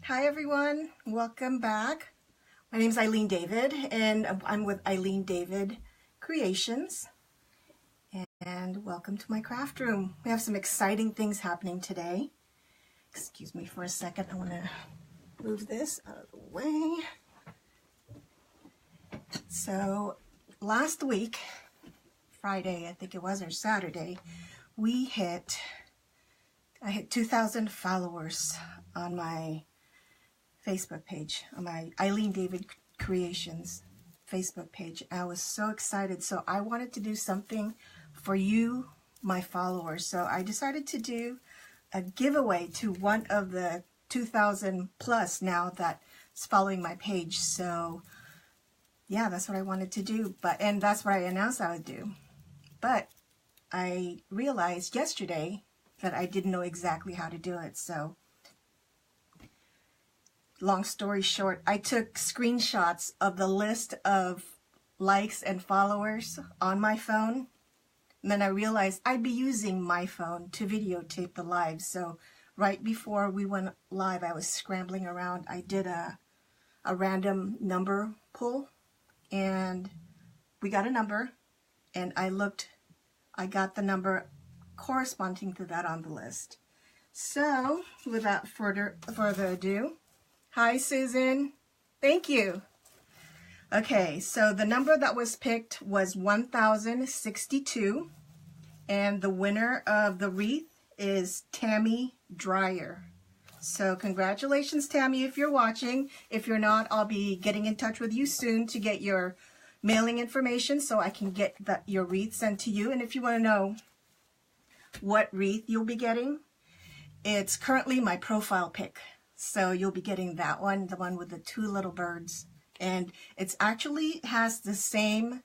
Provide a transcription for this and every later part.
Hi everyone, welcome back. My name is Eileen David and I'm with Eileen David Creations, and welcome to my craft room. We have some exciting things happening today. Excuse me for a second, I want to move this out of the way. So last week, Friday I think it was, or Saturday, I hit 2,000 followers on my Facebook page, on my Eileen David Creations Facebook page. I was so excited, so I wanted to do something for you, my followers. So I decided to do a giveaway to one of the 2,000 plus now that's following my page. So yeah, that's what I wanted to do, and that's what I announced I would do. But I realized yesterday that I didn't know exactly how to do it. So long story short, I took screenshots of the list of likes and followers on my phone. And then I realized I'd be using my phone to videotape the live. So right before we went live, I was scrambling around. I did a random number pull and we got a number, and I got the number corresponding to that on the list. So without further ado, hi Susan, thank you. Okay, so the number that was picked was 1062, and the winner of the wreath is Tammy Dreyer. So congratulations, Tammy, if you're watching. If you're not, I'll be getting in touch with you soon to get your mailing information so I can get your wreath sent to you. And if you want to know what wreath you'll be getting, it's currently my profile pic. So you'll be getting that one, the one with the two little birds. And it's actually has the same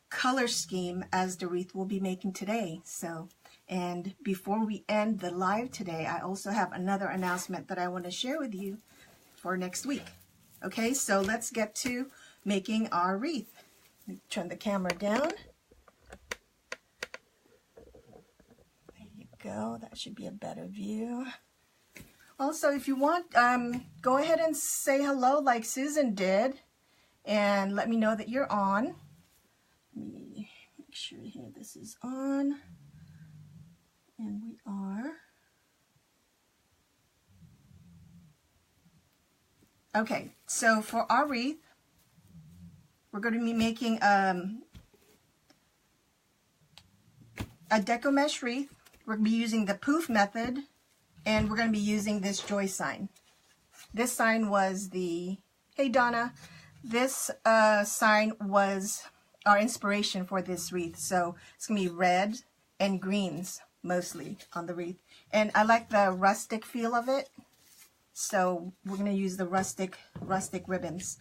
color scheme as the wreath we'll be making today. So, and before we end the live today, I also have another announcement that I want to share with you for next week. Okay, so let's get to making our wreath. Turn the camera down. There you go, that should be a better view. Also, if you want, go ahead and say hello like Susan did and let me know that you're on. Let me make sure here this is on. And we are. Okay, so for our wreath, we're going to be making a deco mesh wreath. We're going to be using the poof method, and we're going to be using this joy sign. This sign was the, hey Donna, this sign was our inspiration for this wreath. So it's going to be red and greens mostly on the wreath. And I like the rustic feel of it. So we're going to use the rustic ribbons.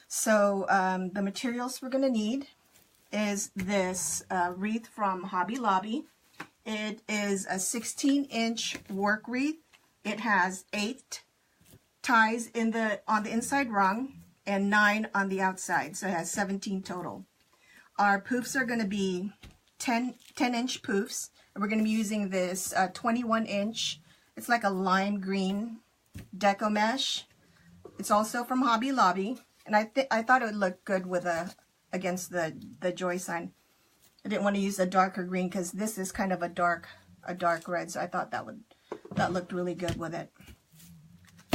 So the materials we're going to need is this wreath from Hobby Lobby. It is a 16-inch work wreath. It has 8 ties on the inside rung and 9 on the outside. So it has 17 total. Our poofs are going to be 10-inch poofs. And we're going to be using this 21-inch. It's like a lime green deco mesh. It's also from Hobby Lobby. And I thought it would look good with against the joy sign. I didn't want to use a darker green because this is kind of a dark red, so I thought that looked really good with it.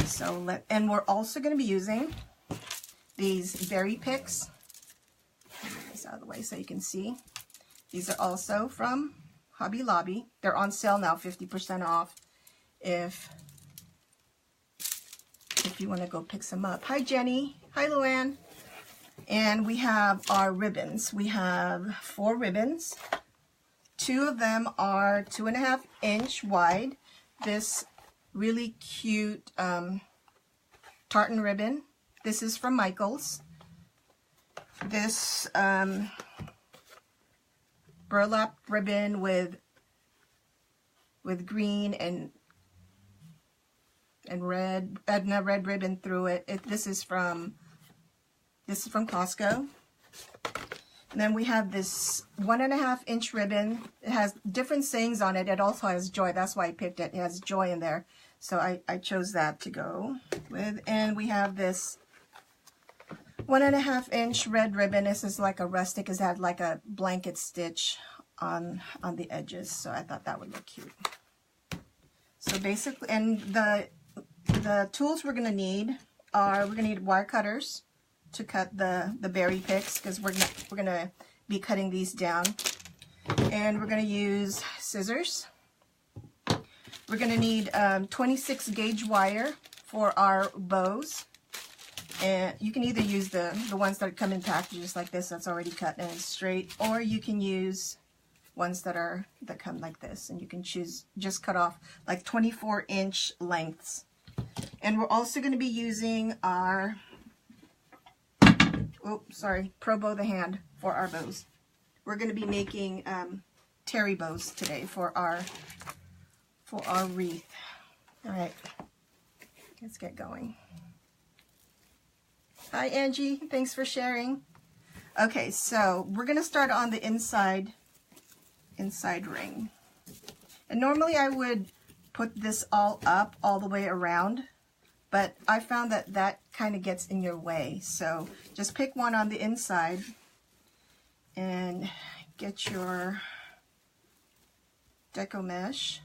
So and we're also going to be using these berry picks. Get this out of the way so you can see. These are also from Hobby Lobby. They're on sale now, 50% off. If you want to go pick some up. Hi Jenny. Hi Luann. And we have our ribbons. We have 4 ribbons. 2 of them are 2.5-inch wide. This really cute tartan ribbon. This is from Michaels. This burlap ribbon with green and red, a red ribbon through it. This is from Costco. And then we have this 1.5-inch ribbon. It has different sayings on it. It also has joy. That's why I picked it. It has joy in there. So I chose that to go with. And we have this 1.5 inch red ribbon. This is like a rustic. It's had like a blanket stitch on the edges. So I thought that would look cute. So basically, and the tools we're going to need are, we're going to need wire cutters to cut the berry picks, because we're going to be cutting these down. And we're going to use scissors. We're going to need 26 gauge wire for our bows. And you can either use the ones that come in packages like this that's already cut and it's straight, or you can use ones that come like this, and you can choose, just cut off like 24-inch lengths. And we're also going to be using our Pro Bow the Hand for our bows. We're going to be making terry bows today for our wreath. All right, let's get going. Hi Angie, thanks for sharing. Okay, so we're going to start on the inside ring. And normally I would put this all up all the way around, but I found that kind of gets in your way. So just pick one on the inside and get your deco mesh.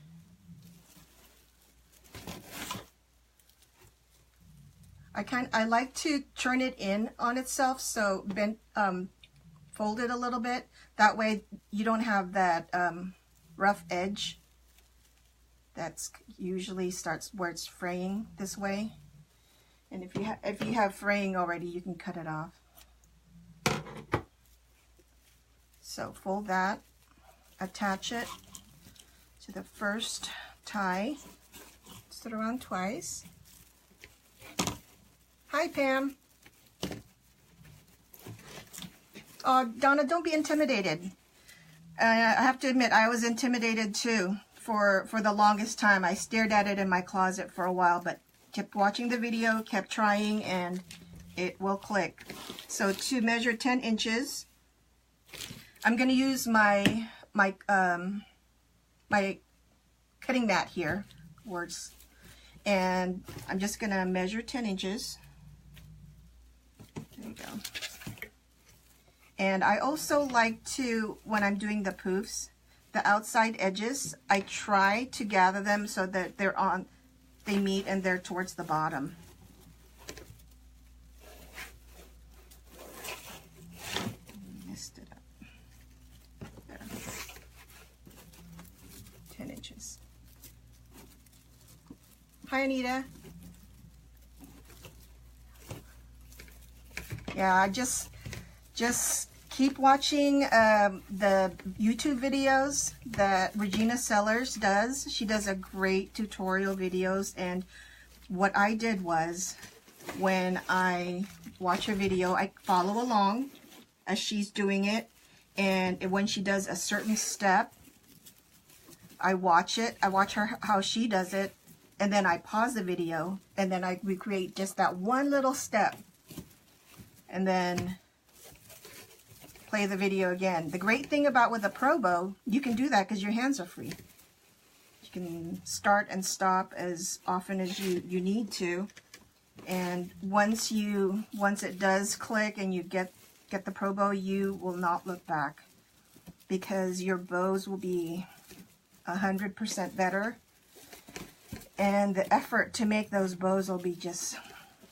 I like to turn it in on itself, so fold it a little bit. That way you don't have that rough edge that's usually starts where it's fraying this way. And if you have fraying already, you can cut it off. So fold that, attach it to the first tie, twist it around twice. Hi, Pam. Oh, Donna, don't be intimidated. I have to admit, I was intimidated too for the longest time. I stared at it in my closet for a while, but kept watching the video, kept trying, and it will click. So to measure 10 inches, I'm going to use my cutting mat here, and I'm just going to measure 10 inches. There you go. And I also like to, when I'm doing the poofs, the outside edges, I try to gather them so that they meet and they're towards the bottom. Messed it up. There. 10 inches. Hi, Anita. Yeah, just keep watching the YouTube videos that Regina Sellers does. She does a great tutorial videos, and what I did was, when I watch a video, I follow along as she's doing it, and when she does a certain step, I watch it. I watch her how she does it, and then I pause the video, and then I recreate just that one little step, and then play the video again. The great thing about with a Pro Bow, you can do that because your hands are free. You can start and stop as often as you need to, and once it does click and you get the Pro Bow, you will not look back, because your bows will be 100% better, and the effort to make those bows will be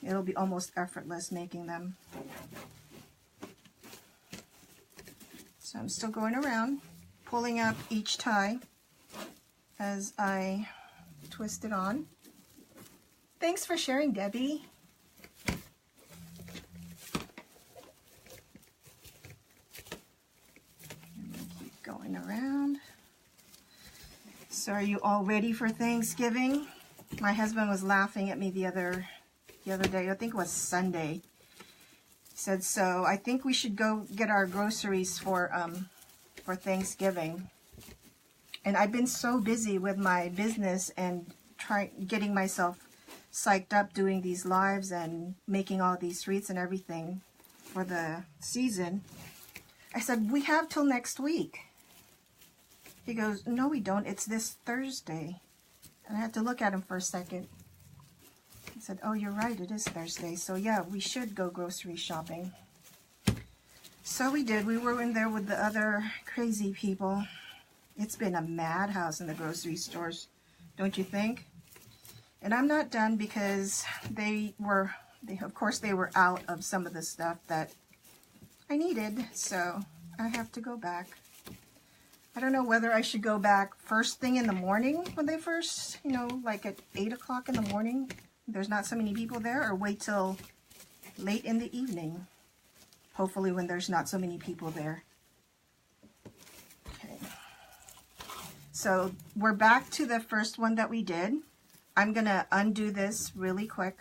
it'll be almost effortless making them. So I'm still going around, pulling up each tie as I twist it on. Thanks for sharing, Debbie. And we keep going around. So are you all ready for Thanksgiving? My husband was laughing at me the other day, I think it was Sunday. He said, so I think we should go get our groceries for Thanksgiving. And I've been so busy with my business and getting myself psyched up doing these lives and making all these wreaths and everything for the season. I said, we have till next week. He goes, no we don't, it's this Thursday. And I had to look at him for a second. I said, oh, you're right, it is Thursday. So yeah, we should go grocery shopping. So we did. We were in there with the other crazy people. It's been a madhouse in the grocery stores, don't you think? And I'm not done because of course they were out of some of the stuff that I needed. So I have to go back. I don't know whether I should go back first thing in the morning when they first, like at 8 o'clock in the morning. There's not so many people there, or wait till late in the evening. Hopefully when there's not so many people there. Okay. So we're back to the first one that we did. I'm going to undo this really quick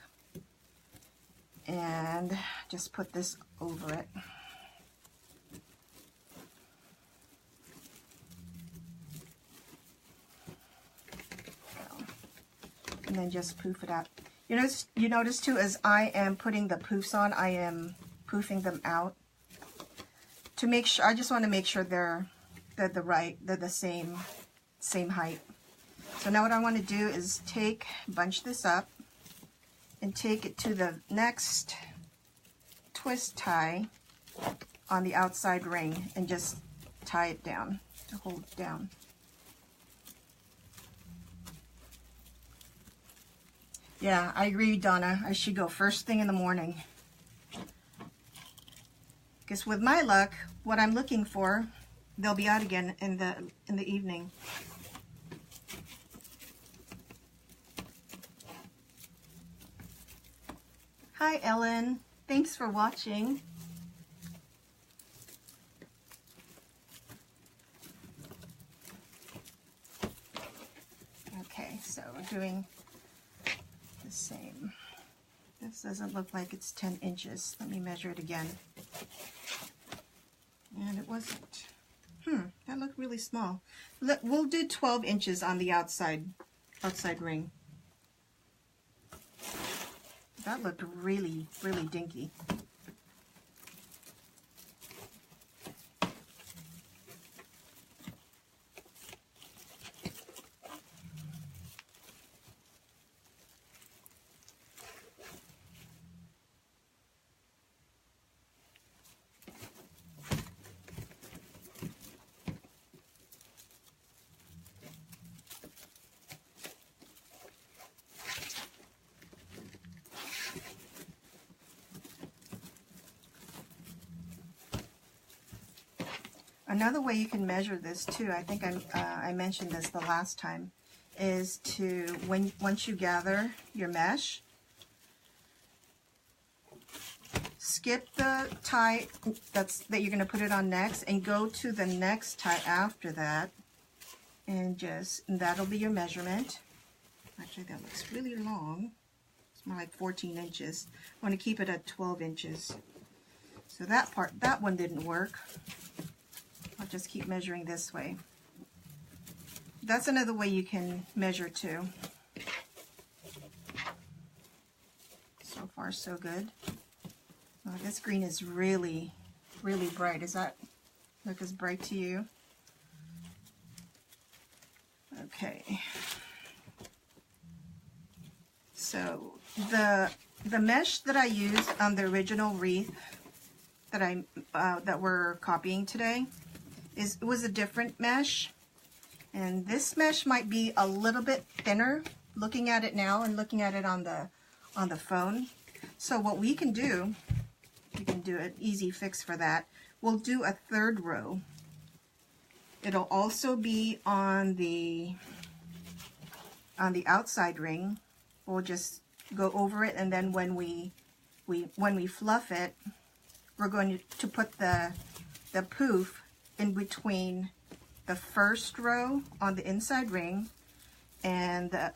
and just put this over it. And then just poof it out. You notice too, as I am putting the poofs on, I am poofing them out to make sure. I just want to make sure they're the same height. So now what I want to do is bunch this up and take it to the next twist tie on the outside ring and just tie it down to hold it down. Yeah, I agree, Donna. I should go first thing in the morning. Because with my luck, what I'm looking for, they'll be out again in the evening. Hi, Ellen. Thanks for watching. Okay, so we're doing the same. This doesn't look like it's 10 inches. Let me measure it again. And it wasn't. That looked really small. We'll do 12 inches on the outside ring. That looked really, really dinky. Another way you can measure this too, I think I mentioned this the last time, is to, once you gather your mesh, skip the tie that you're going to put it on next and go to the next tie after that, and that'll be your measurement. Actually, that looks really long. It's more like 14 inches. I want to keep it at 12 inches. So that one didn't work. I'll just keep measuring this way. That's another way you can measure too. So far, so good. Oh, this green is really, really bright. Does that look as bright to you? Okay. So the mesh that I used on the original wreath that we're copying today was a different mesh, and this mesh might be a little bit thinner looking at it now and looking at it on the phone. So what we can do an easy fix for that. We'll do a third row. It'll also be on the outside ring. We'll just go over it, and then when we fluff it, we're going to put the poof in between the first row on the inside ring and the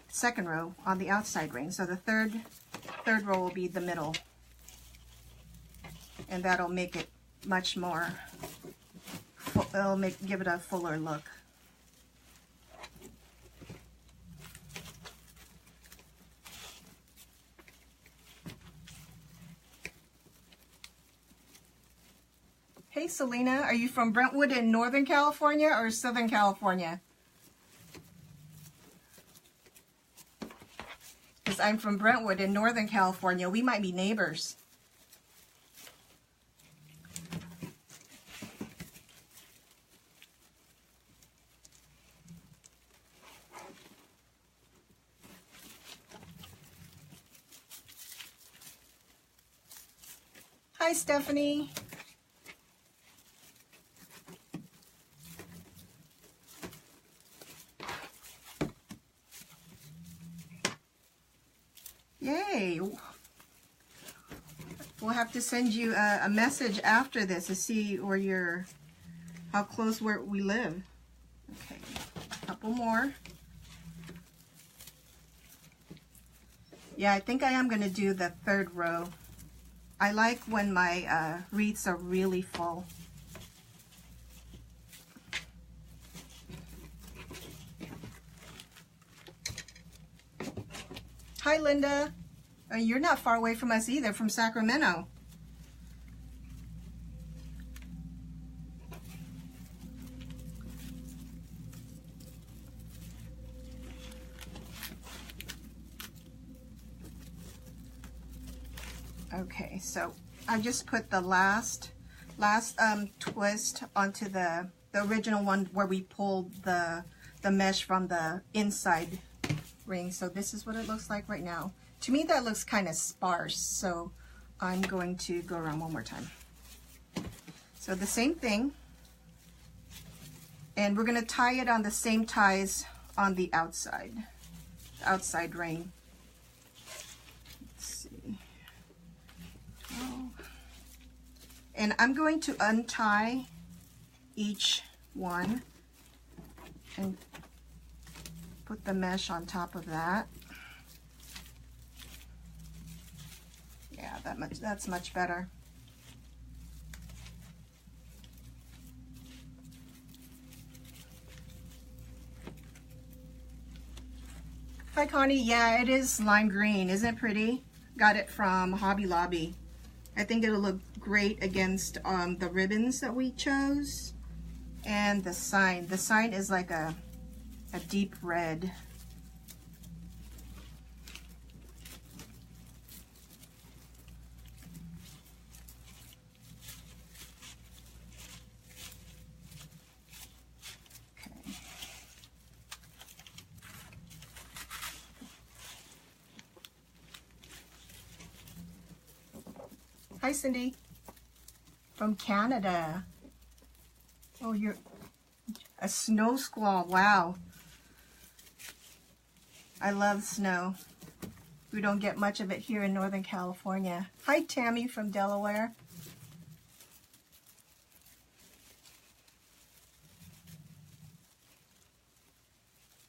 second row on the outside ring. So the third row will be the middle, and that'll make it much more. Give it a fuller look. Hey Selena, are you from Brentwood in Northern California or Southern California? because I'm from Brentwood in Northern California. We might be neighbors. Hi, Stephanie. Yay. We'll have to send you a message after this to see where how close where we live. Okay, a couple more. Yeah, I think I am going to do the third row. I like when my wreaths are really full. Hi, Linda. You're not far away from us either, from Sacramento. Okay, so I just put the last twist onto the original one where we pulled the mesh from the inside ring. So this is what it looks like right now. To me that looks kind of sparse, so I'm going to go around one more time. So the same thing, and we're going to tie it on the same ties on the outside ring. Let's see. And I'm going to untie each one and put the mesh on top of that. Yeah, that's much better. Hi Connie, yeah, it is lime green. Isn't it pretty? Got it from Hobby Lobby. I think it'll look great against the ribbons that we chose. And the sign. The sign is like a deep red. Okay. Hi Cindy. From Canada. Oh, you're a snow squall. Wow. I love snow. We don't get much of it here in Northern California. Hi Tammy from Delaware.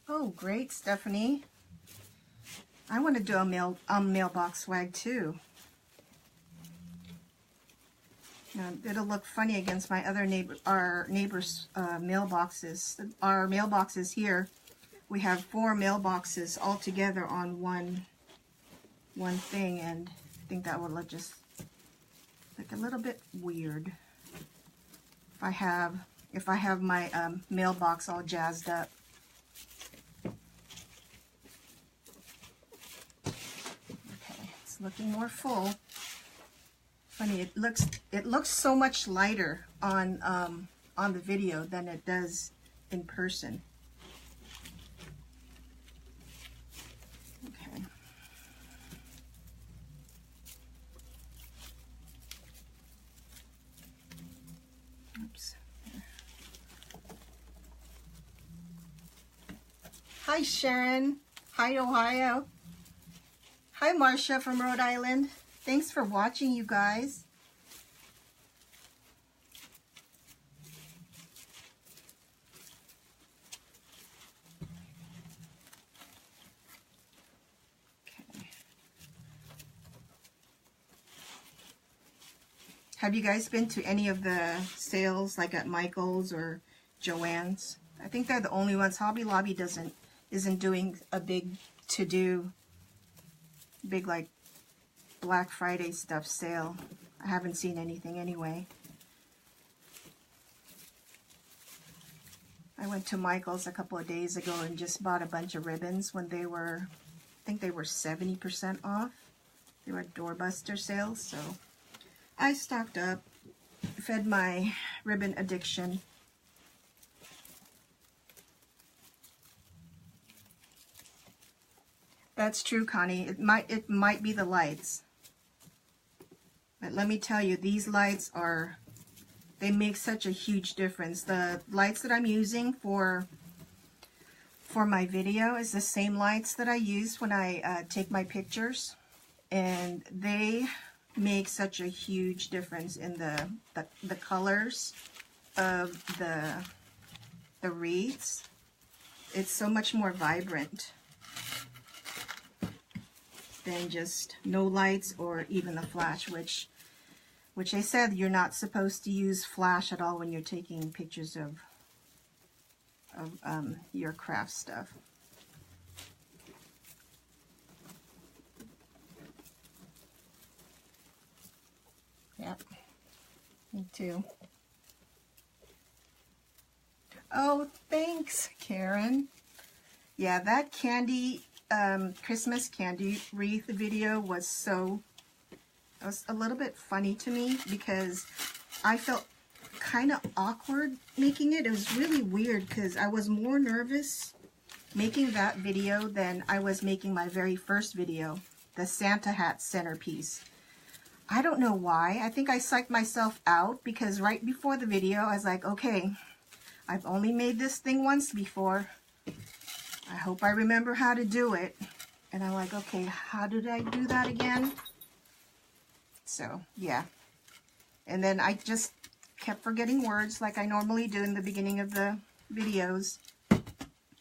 Oh, great, Stephanie. I want to do a mailbox swag too. Now, it'll look funny against my other our neighbors' mailboxes. Our mailboxes here, we have 4 mailboxes all together on one thing, and I think that would look just like a little bit weird if I have my mailbox all jazzed up. Okay, it's looking more full. Funny, it looks so much lighter on the video than it does in person. Okay. Oops. Hi Sharon. Hi Ohio. Hi Marcia from Rhode Island. Thanks for watching, you guys. Okay. Have you guys been to any of the sales, like at Michael's or Joann's? I think they're the only ones. Hobby Lobby isn't doing a big like Black Friday stuff sale. I haven't seen anything anyway. I went to Michael's a couple of days ago and just bought a bunch of ribbons when they were think they were 70% off. They were doorbuster sales, so I stocked up, fed my ribbon addiction. That's true, Connie. It might be the lights. But let me tell you, these lights they make such a huge difference. The lights that I'm using for my video is the same lights that I use when I take my pictures. And they make such a huge difference in the colors of the wreaths. It's so much more vibrant than just no lights or even the flash, which I said you're not supposed to use flash at all when you're taking pictures of your craft stuff. Yep, me too. Oh, thanks, Karen. Yeah, that candy Christmas candy wreath video was a little bit funny to me because I felt kind of awkward making it. It was really weird because I was more nervous making that video than I was making my very first video, the Santa hat centerpiece. I don't know why. I think I psyched myself out because right before the video I was like, okay, I've only made this thing once before. I hope I remember how to do it. And I'm like, okay, how did I do that again? So, yeah. And then I just kept forgetting words like I normally do in the beginning of the videos.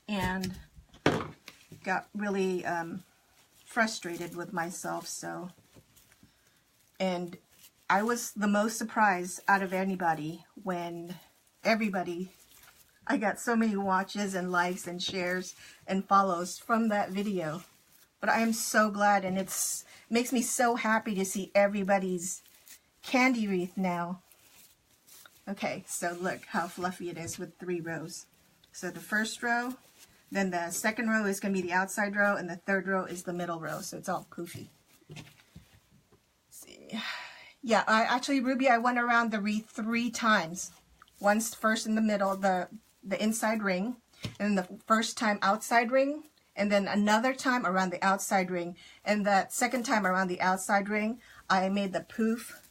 And got really frustrated with myself, so. And I was the most surprised out of anybody when I got so many watches and likes and shares and follows from that video. But I am so glad, and it makes me so happy to see everybody's candy wreath now. Okay, so look how fluffy it is with 3 rows. So the first row, then the second row is going to be the outside row, and the third row is the middle row, so it's all poofy. Let's see. Yeah, Ruby, I went around the wreath 3 times. Once first in the middle, the inside ring, and then the first time outside ring, and then another time around the outside ring, and that second time around the outside ring, I made the poof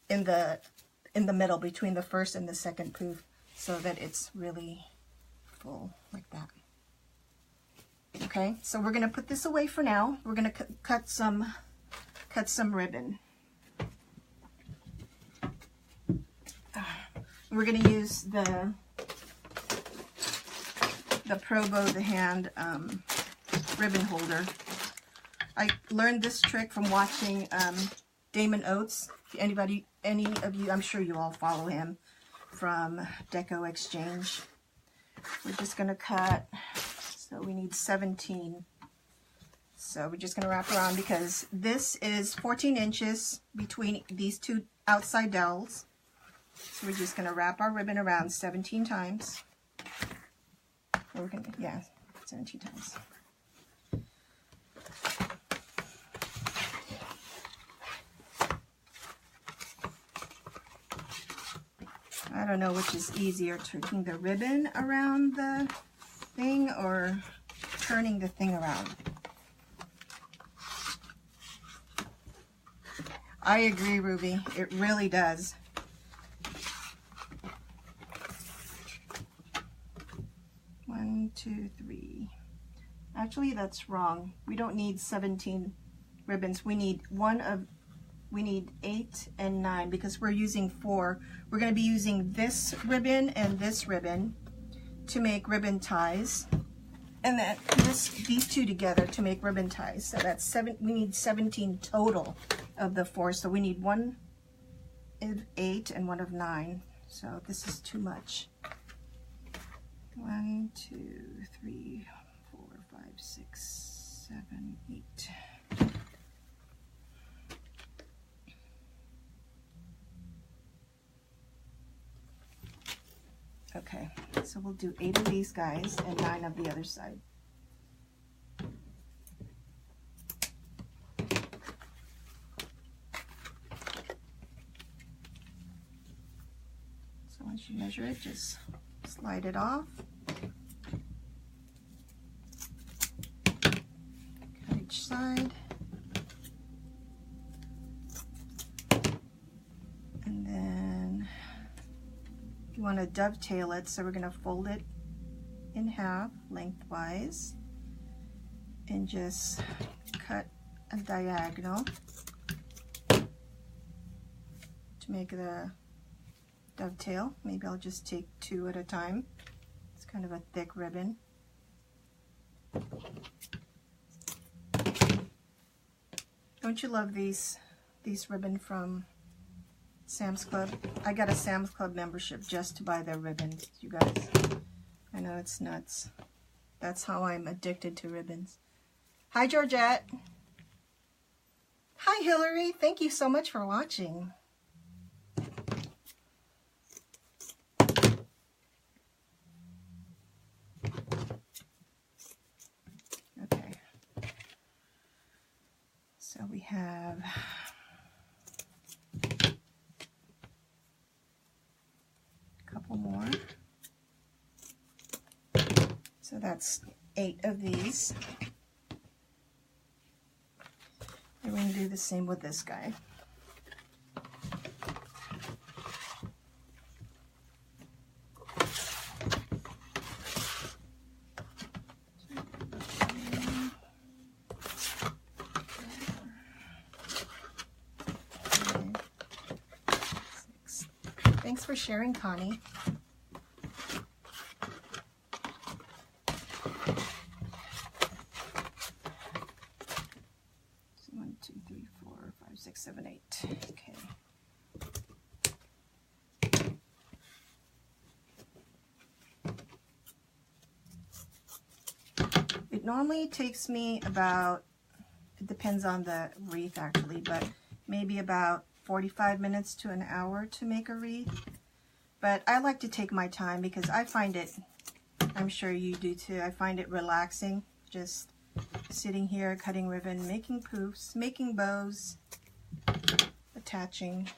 in the middle between the first and the second poof, so that it's really full like that. Okay, so we're gonna put this away for now. We're gonna cut some ribbon. We're gonna use the Pro Bow the hand ribbon holder. I learned this trick from watching Damon Oates. Any of you, I'm sure you all follow him from Deco Exchange. We're just gonna cut, so we need 17. So we're just gonna wrap around because this is 14 inches between these 2 outside dowels. So we're just gonna wrap our ribbon around 17 times. We're gonna, yeah, 17 times. I don't know which is easier, turning the ribbon around the thing or turning the thing around. I agree, Ruby. It really does. One, two, three. Actually, that's wrong. We don't need 17 ribbons. We need 8 and 9 because we're using 4. We're going to be using this ribbon and this ribbon to make ribbon ties, and then these 2 together to make ribbon ties. So that's 7. We need 17 total of the 4. So we need 1 of 8 and 1 of 9. So this is too much. 1, 2, 3, 4, 5, 6, 7, 8. Okay, so we'll do 8 of these guys and 9 of the other side. As you measure it, just slide it off. Cut each side. And then you want to dovetail it, so we're going to fold it in half lengthwise and just cut a diagonal to make the dovetail. Maybe I'll just take 2 at a time. It's kind of a thick ribbon. Don't you love these ribbon from Sam's Club? I got a Sam's Club membership just to buy their ribbons, you guys. I know, it's nuts. That's how I'm addicted to ribbons. Hi, Georgette. Hi, Hillary. Thank you so much for watching. Okay. So we have a couple more. So that's 8 of these. And we're going to do the same with this guy. Thanks for sharing, Connie. 7, 8. Okay. It normally takes me about, it depends on the wreath actually, but maybe about 45 minutes to an hour to make a wreath. But I like to take my time because I find it, I'm sure you do too, I find it relaxing, just sitting here, cutting ribbon, making poofs, making bows, attaching.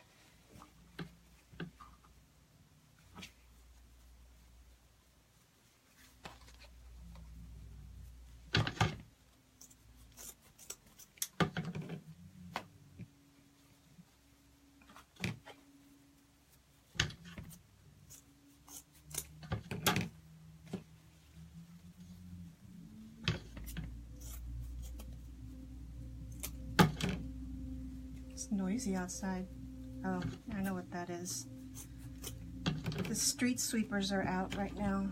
It's noisy outside. Oh, I know what that is. The street sweepers are out right now.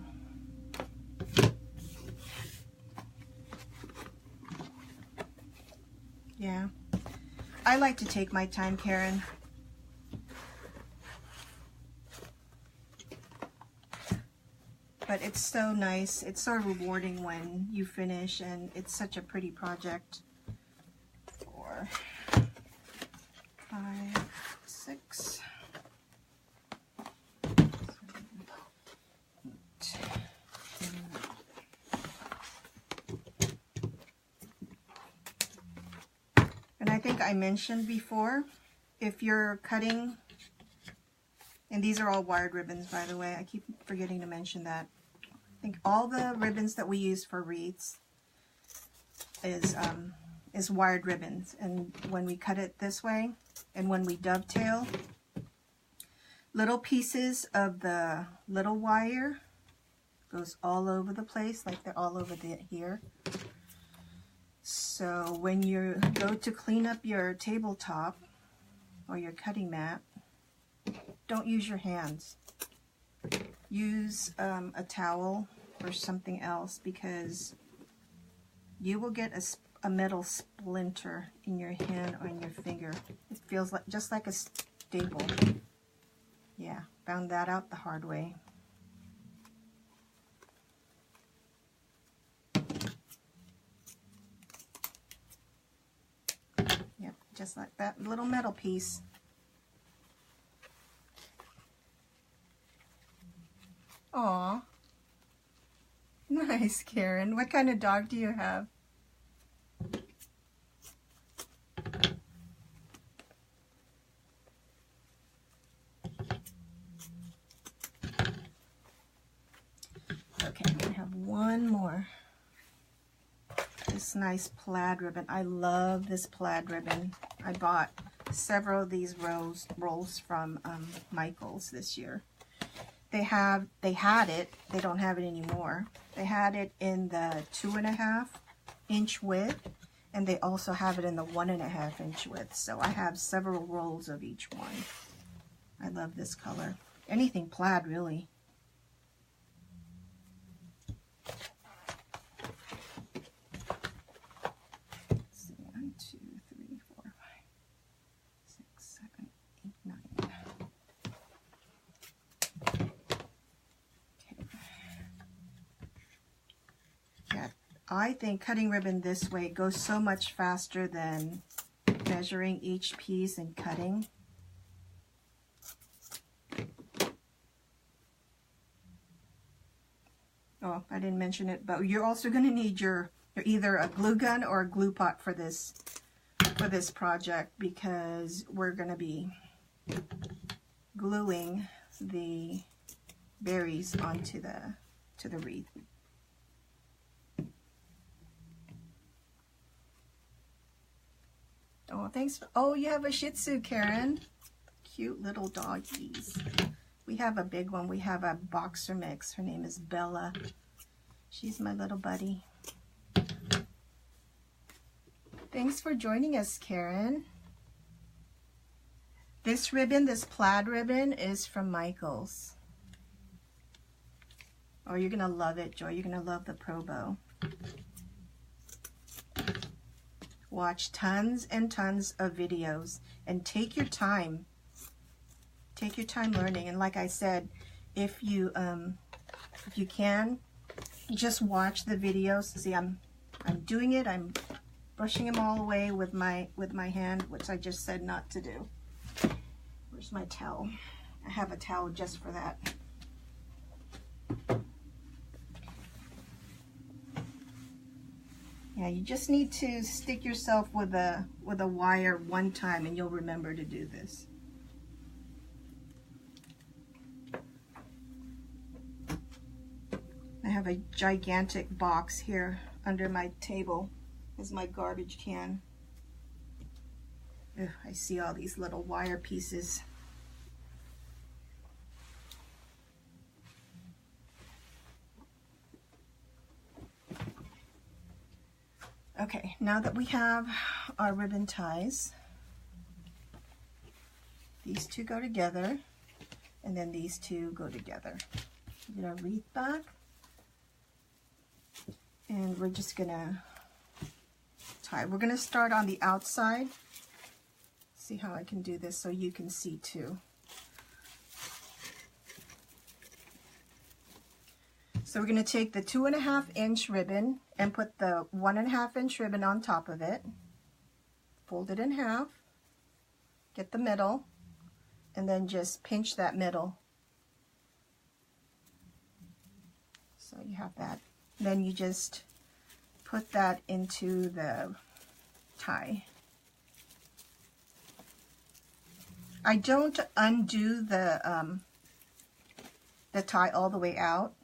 Yeah. I like to take my time, Karen. But it's so nice. It's so rewarding when you finish, and it's such a pretty project. 4, 5, 6, 7, 8. And I think I mentioned before, if you're cutting, and these are all wired ribbons, by the way, I keep forgetting to mention that. I think all the ribbons that we use for wreaths is wired ribbons, and when we cut it this way and when we dovetail, little pieces of the little wire goes all over the place, like they're all over here. So when you go to clean up your tabletop or your cutting mat, don't use your hands. Use a towel or something else, because you will get a metal splinter in your hand or in your finger. It feels like just like a staple. Yeah, found that out the hard way. Yep, just like that little metal piece. Aw. Nice, Karen. What kind of dog do you have? nice plaid ribbon. I love this plaid ribbon. I bought several of these rolls from Michael's this year. They had it. They don't have it anymore. They had it in the 2.5 inch width, and they also have it in the 1.5 inch width. So I have several rolls of each one. I love this color. Anything plaid, really. Let's see, 1, 2, 3, 4, 5, 6, 7, 8, 9. Okay. Yeah, I think cutting ribbon this way goes so much faster than measuring each piece and cutting. Oh, I didn't mention it, but you're also going to need your either a glue gun or a glue pot for this project, because we're going to be gluing the berries onto the wreath. Oh, thanks. Oh, you have a Shih Tzu, Karen. Cute little doggies. We have a big one. We have a boxer mix. Her name is Bella. She's my little buddy. Thanks for joining us, Karen. This ribbon, this plaid ribbon, is from Michael's. Oh, you're going to love it, Joy. You're going to love the Pro Bow. Watch tons and tons of videos and take your time. Take your time learning. And like I said, if you can, just watch the videos. See, I'm doing it. I'm brushing them all away with my hand, which I just said not to do. Where's my towel? I have a towel just for that. Yeah, you just need to stick yourself with a wire one time and you'll remember to do this. I have a gigantic box here under my table as my garbage can. Ugh, I see all these little wire pieces. Okay, now that we have our ribbon ties, these two go together, and then these two go together. Get our wreath back, and we're just gonna tie. We're gonna start on the outside. See how I can do this so you can see too. So we're going to take the 2.5 inch ribbon and put the 1.5 inch ribbon on top of it. Fold it in half. Get the middle. And then just pinch that middle. So you have that. Then you just put that into the tie. I don't undo the tie all the way out,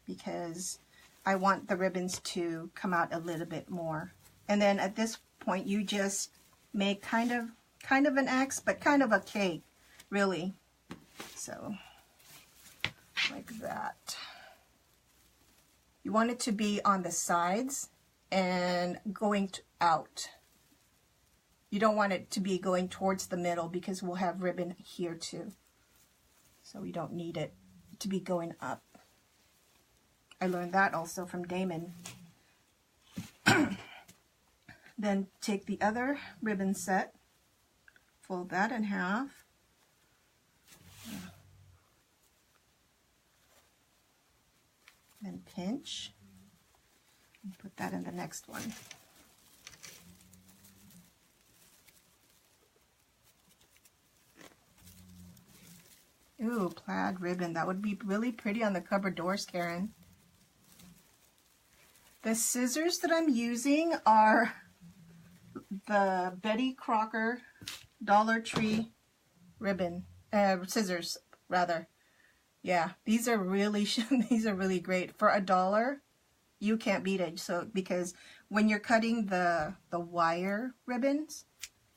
because I want the ribbons to come out a little bit more. And then at this point you just make kind of an X, but kind of a cake, really. So like that. You want it to be on the sides and going out. You don't want it to be going towards the middle, because we'll have ribbon here too. So we don't need it to be going up. I learned that also from Damon. Then take the other ribbon set, fold that in half, then pinch, and put that in the next one. Ooh, plaid ribbon. That would be really pretty on the cupboard doors, Karen. The scissors that I'm using are the Betty Crocker Dollar Tree ribbon, scissors rather. Yeah, these are really these are really great for $1. You can't beat it. So because when you're cutting the wire ribbons,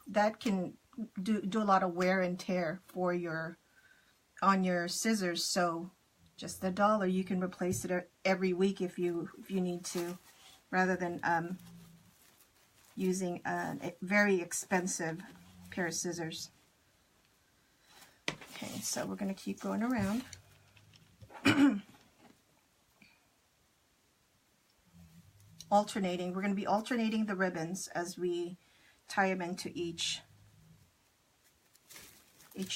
that can do a lot of wear and tear for on your scissors. So just $1, you can replace it every week if you need to, rather than using a very expensive pair of scissors. Okay, so we're going to keep going around. Alternating. We're going to be alternating the ribbons as we tie them into each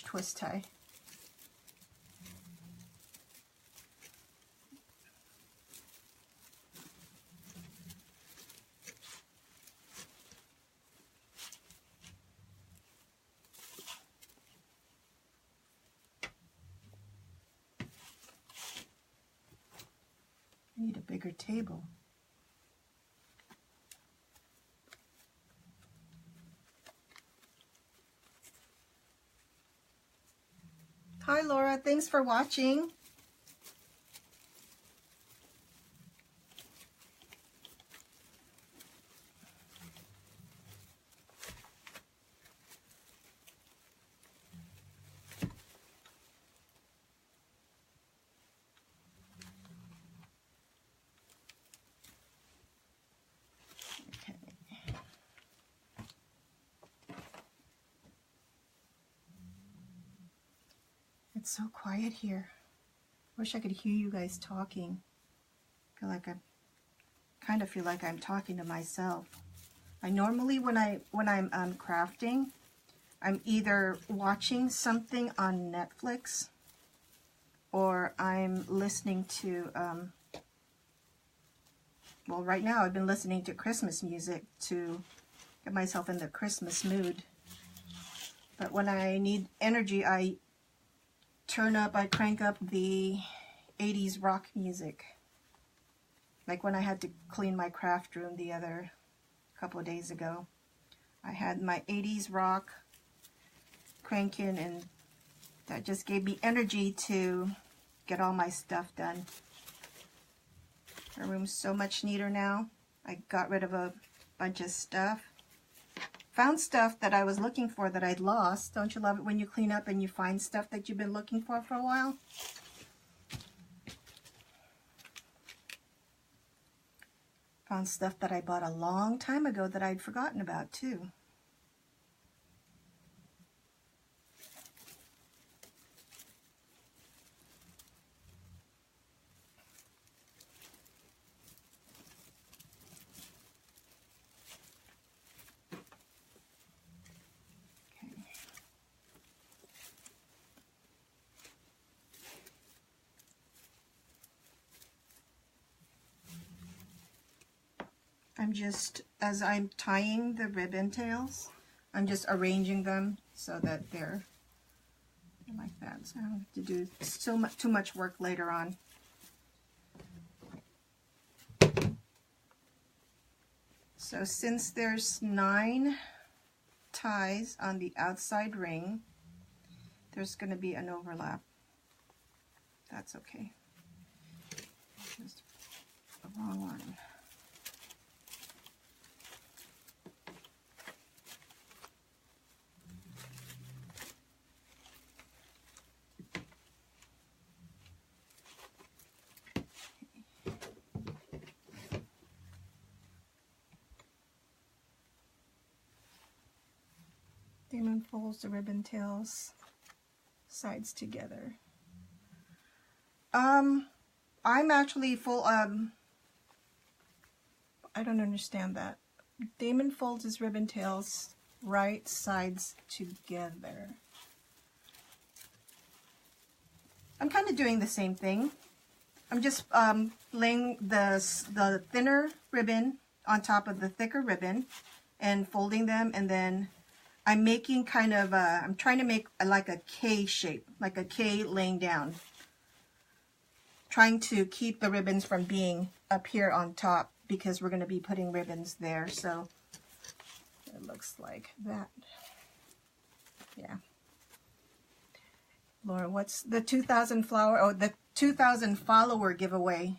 twist tie. I need a bigger table. Hi Laura, thanks for watching. It's so quiet here. Wish I could hear you guys talking. Feel like I kind of feel like I'm talking to myself. I normally, when I'm crafting, I'm either watching something on Netflix or I'm listening to well, right now I've been listening to Christmas music to get myself in the Christmas mood. But when I need energy, I crank up the 80s rock music. Like when I had to clean my craft room the other couple of days ago, I had my 80s rock cranking, and that just gave me energy to get all my stuff done. My room's so much neater now. I got rid of a bunch of stuff. Found stuff that I was looking for that I'd lost. Don't you love it when you clean up and you find stuff that you've been looking for a while? Found stuff that I bought a long time ago that I'd forgotten about too. I'm just, as I'm tying the ribbon tails, I'm just arranging them so that they're like that. So I don't have to do too much work later on. So since there's 9 ties on the outside ring, there's going to be an overlap. That's okay. Just the wrong one. Damon folds the ribbon tails sides together. I'm actually full, I don't understand that. Damon folds his ribbon tails right sides together. I'm kind of doing the same thing. I'm just laying the thinner ribbon on top of the thicker ribbon and folding them, and then I'm making kind of a, I'm trying to make like a K shape, like a K laying down. Trying to keep the ribbons from being up here on top because we're going to be putting ribbons there. So it looks like that. Yeah. Laura, what's the 2,000 flower, oh, the 2,000 follower giveaway,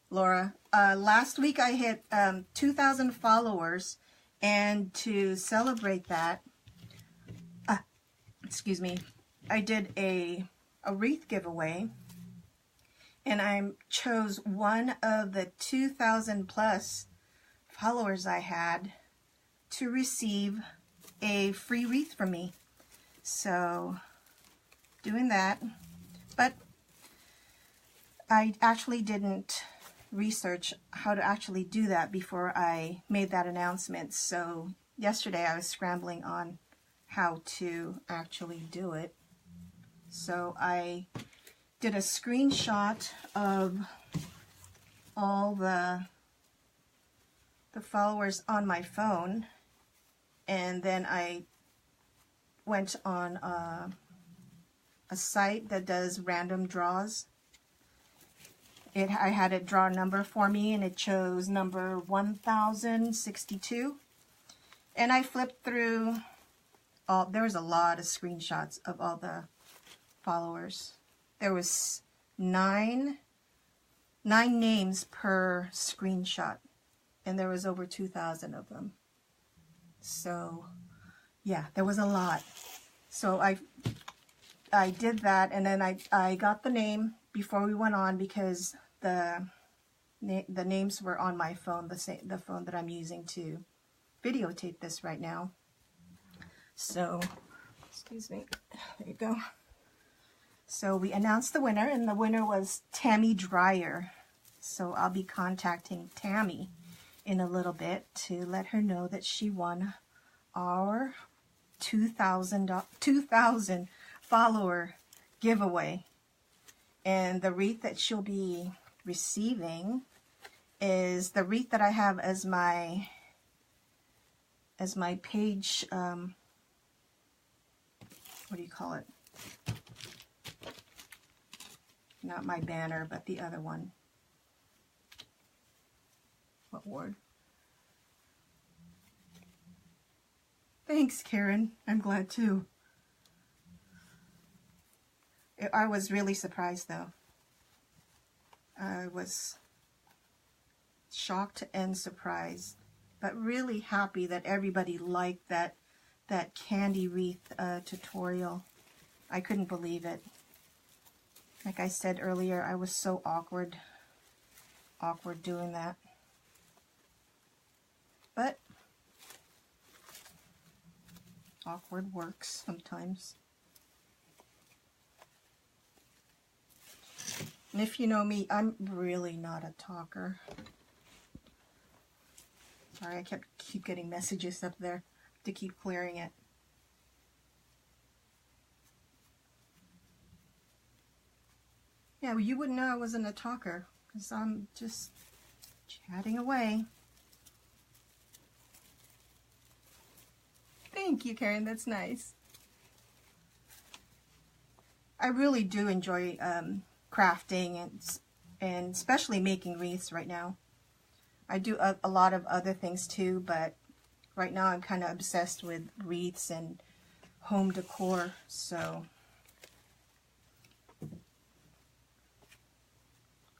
Laura? last week I hit 2,000 followers, and to celebrate that, excuse me, I did a wreath giveaway, and I chose one of the 2,000 plus followers I had to receive a free wreath from me. So doing that, but I actually didn't research how to actually do that before I made that announcement. So yesterday I was scrambling on how to actually do it. So I did a screenshot of all the followers on my phone, and then I went on a site that does random draws. I had it draw a number for me, and it chose number 1062. And I flipped through there was a lot of screenshots of all the followers. There was nine names per screenshot, and there was over 2,000 of them. So yeah, there was a lot. So I did that, and then I got the name before we went on, because the names were on my phone, the phone that I'm using to videotape this right now. So, excuse me, there you go. So we announced the winner, and the winner was Tammy Dreyer. So I'll be contacting Tammy in a little bit to let her know that she won our 2,000 follower giveaway. And the wreath that she'll be receiving is the wreath that I have as my page, what do you call it? Not my banner, but the other one. What word? Thanks, Karen. I'm glad too. I was really surprised, though. I was shocked and surprised, but really happy that everybody liked that candy wreath tutorial. I couldn't believe it. Like I said earlier, I was so awkward doing that. But awkward works sometimes. And if you know me, I'm really not a talker. Sorry, I keep getting messages up there to keep clearing it. Yeah, well, you wouldn't know I wasn't a talker, because I'm just chatting away. Thank you, Karen. That's nice. I really do enjoy crafting and especially making wreaths right now. I do a lot of other things too, but right now I'm kind of obsessed with wreaths and home decor. So,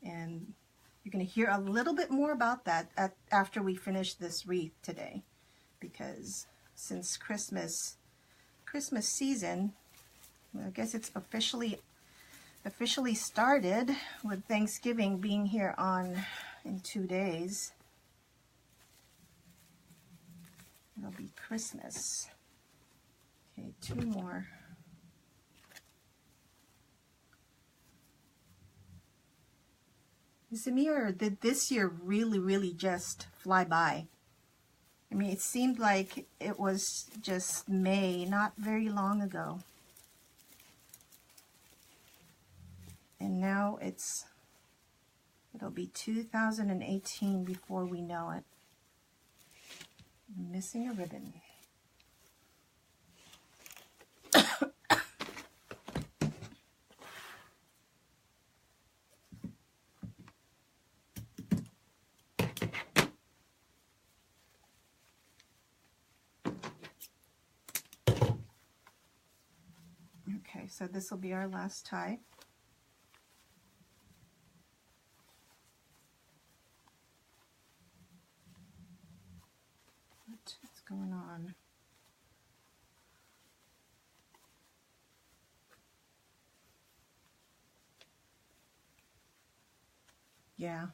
and you're going to hear a little bit more about that after we finish this wreath today, because since Christmas season, I guess it's officially started, with Thanksgiving being here in 2 days. It'll be Christmas. Okay, 2 more. Is it me, or did this year really just fly by? I mean, it seemed like it was just May, not very long ago. And now it'll be 2018 before we know it. I'm missing a ribbon. Okay, so this will be our last tie. going on? Yeah.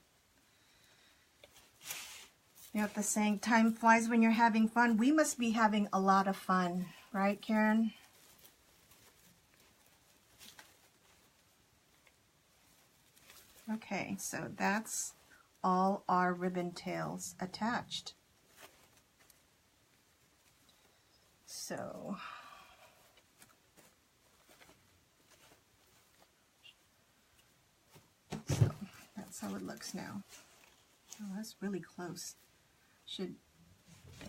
You know, the saying, time flies when you're having fun. We must be having a lot of fun, right, Karen? Okay, so that's all our ribbon tails attached. So that's how it looks now. Oh, that's really close. Should,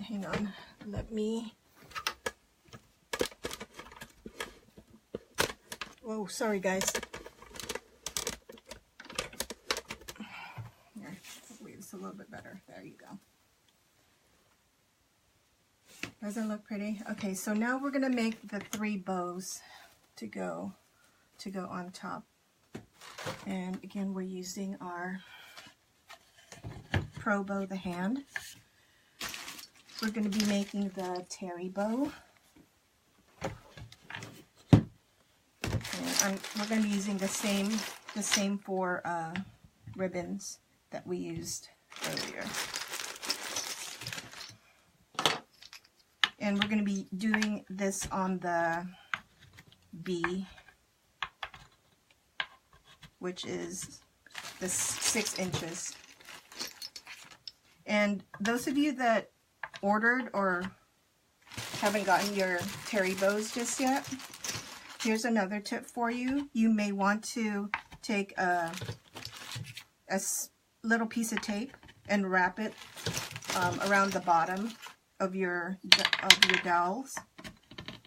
hang on, let me, oh, sorry guys. Here, hopefully it's a little bit better. There you go. Doesn't look pretty? Okay, so now we're gonna make the 3 bows to go on top. And again, we're using our Pro Bow, the hand. We're going to be making the terry bow. And we're going to be using the same 4 ribbons that we used earlier. And we're going to be doing this on the B, which is the 6 inches. And those of you that ordered or haven't gotten your terry bows just yet, here's another tip for you. You may want to take a little piece of tape and wrap it around the bottom of your dowels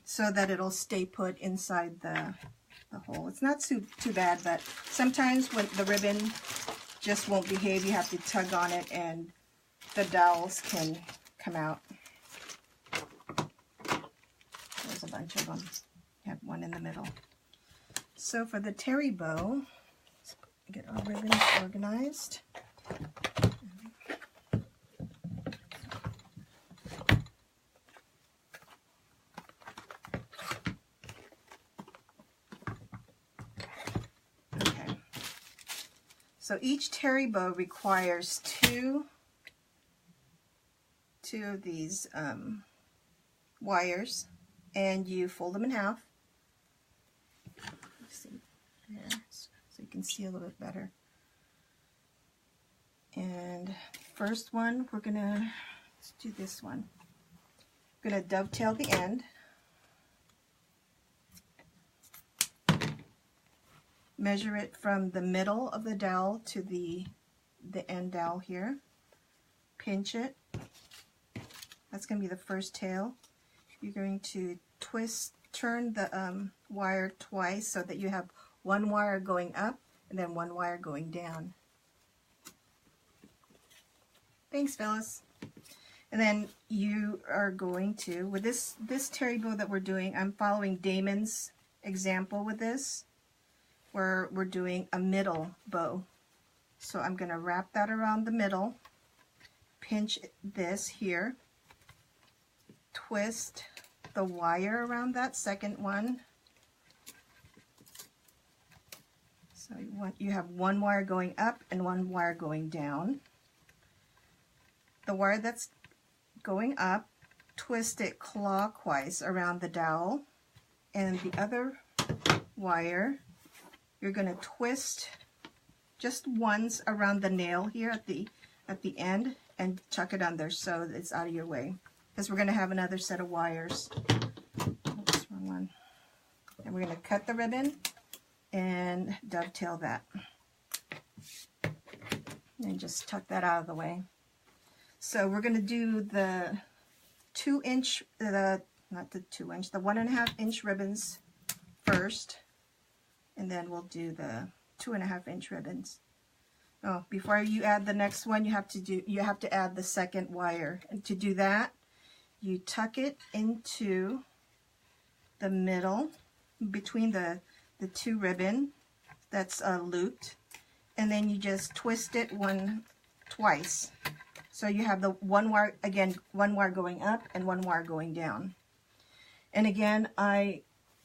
so that it'll stay put inside the hole. It's not too bad, but sometimes when the ribbon just won't behave, you have to tug on it and the dowels can come out. There's a bunch of them. You have one in the middle. So for the terry bow, let's get our ribbons organized. Okay. So each terry bow requires two of these wires, and you fold them in half. Let's see there, so you can see a little bit better. And first one, let's do this one. We're gonna dovetail the end. Measure it from the middle of the dowel to the end dowel here. Pinch it. That's going to be the first tail. You're going to turn the wire twice so that you have one wire going up and then one wire going down. Thanks, Phyllis. And then you are going to, with this terry bow that we're doing, I'm following Damon's example with this, where we're doing a middle bow. So I'm going to wrap that around the middle, pinch this here, twist the wire around that second one. So you have one wire going up and one wire going down. The wire that's going up, twist it clockwise around the dowel, and the other wire you're going to twist just once around the nail here at the end and chuck it under so it's out of your way, because we're going to have another set of wires. Oops, wrong one. And we're going to cut the ribbon and dovetail that. And just tuck that out of the way. So we're going to do the 2-inch, not the 2-inch, the 1.5-inch ribbons first, and then we'll do the 2.5-inch ribbons. Oh, before you add the next one, you have to add the second wire. And to do that, you tuck it into the middle between the two ribbon that's looped, and then you just twist it twice. So you have the one wire, again, one wire going up and one wire going down. And again,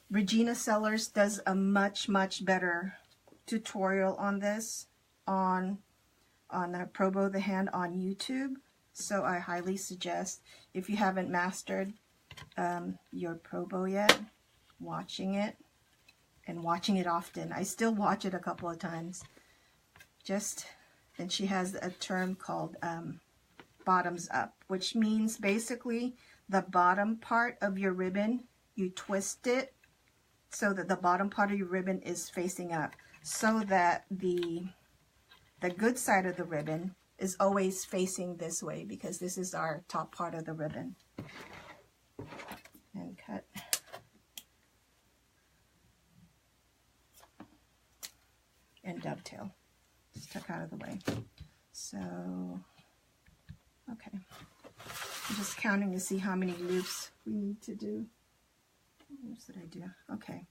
Regina Sellers does a much better tutorial on this on Pro Bow the Hand on YouTube. So I highly suggest, if you haven't mastered your Pro Bow yet, watching it, and watching it often. I still watch it a couple of times. And she has a term called bottoms up, which means basically the bottom part of your ribbon, you twist it so that the bottom part of your ribbon is facing up, so that the good side of the ribbon is always facing this way, because this is our top part of the ribbon. And cut. And dovetail. Just tuck out of the way. So, okay. I'm just counting to see how many loops we need to do. What loops did I do? Okay.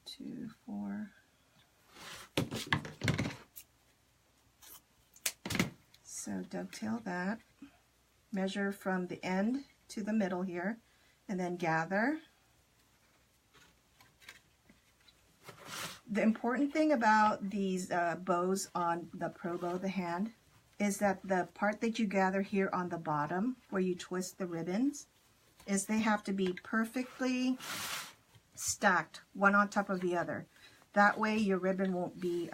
2, 4. So dovetail that. Measure from the end to the middle here, and then gather. The important thing about these bows on the Pro Bow the Hand is that the part that you gather here on the bottom, where you twist the ribbons, is they have to be perfectly stacked, one on top of the other. That way your ribbon won't be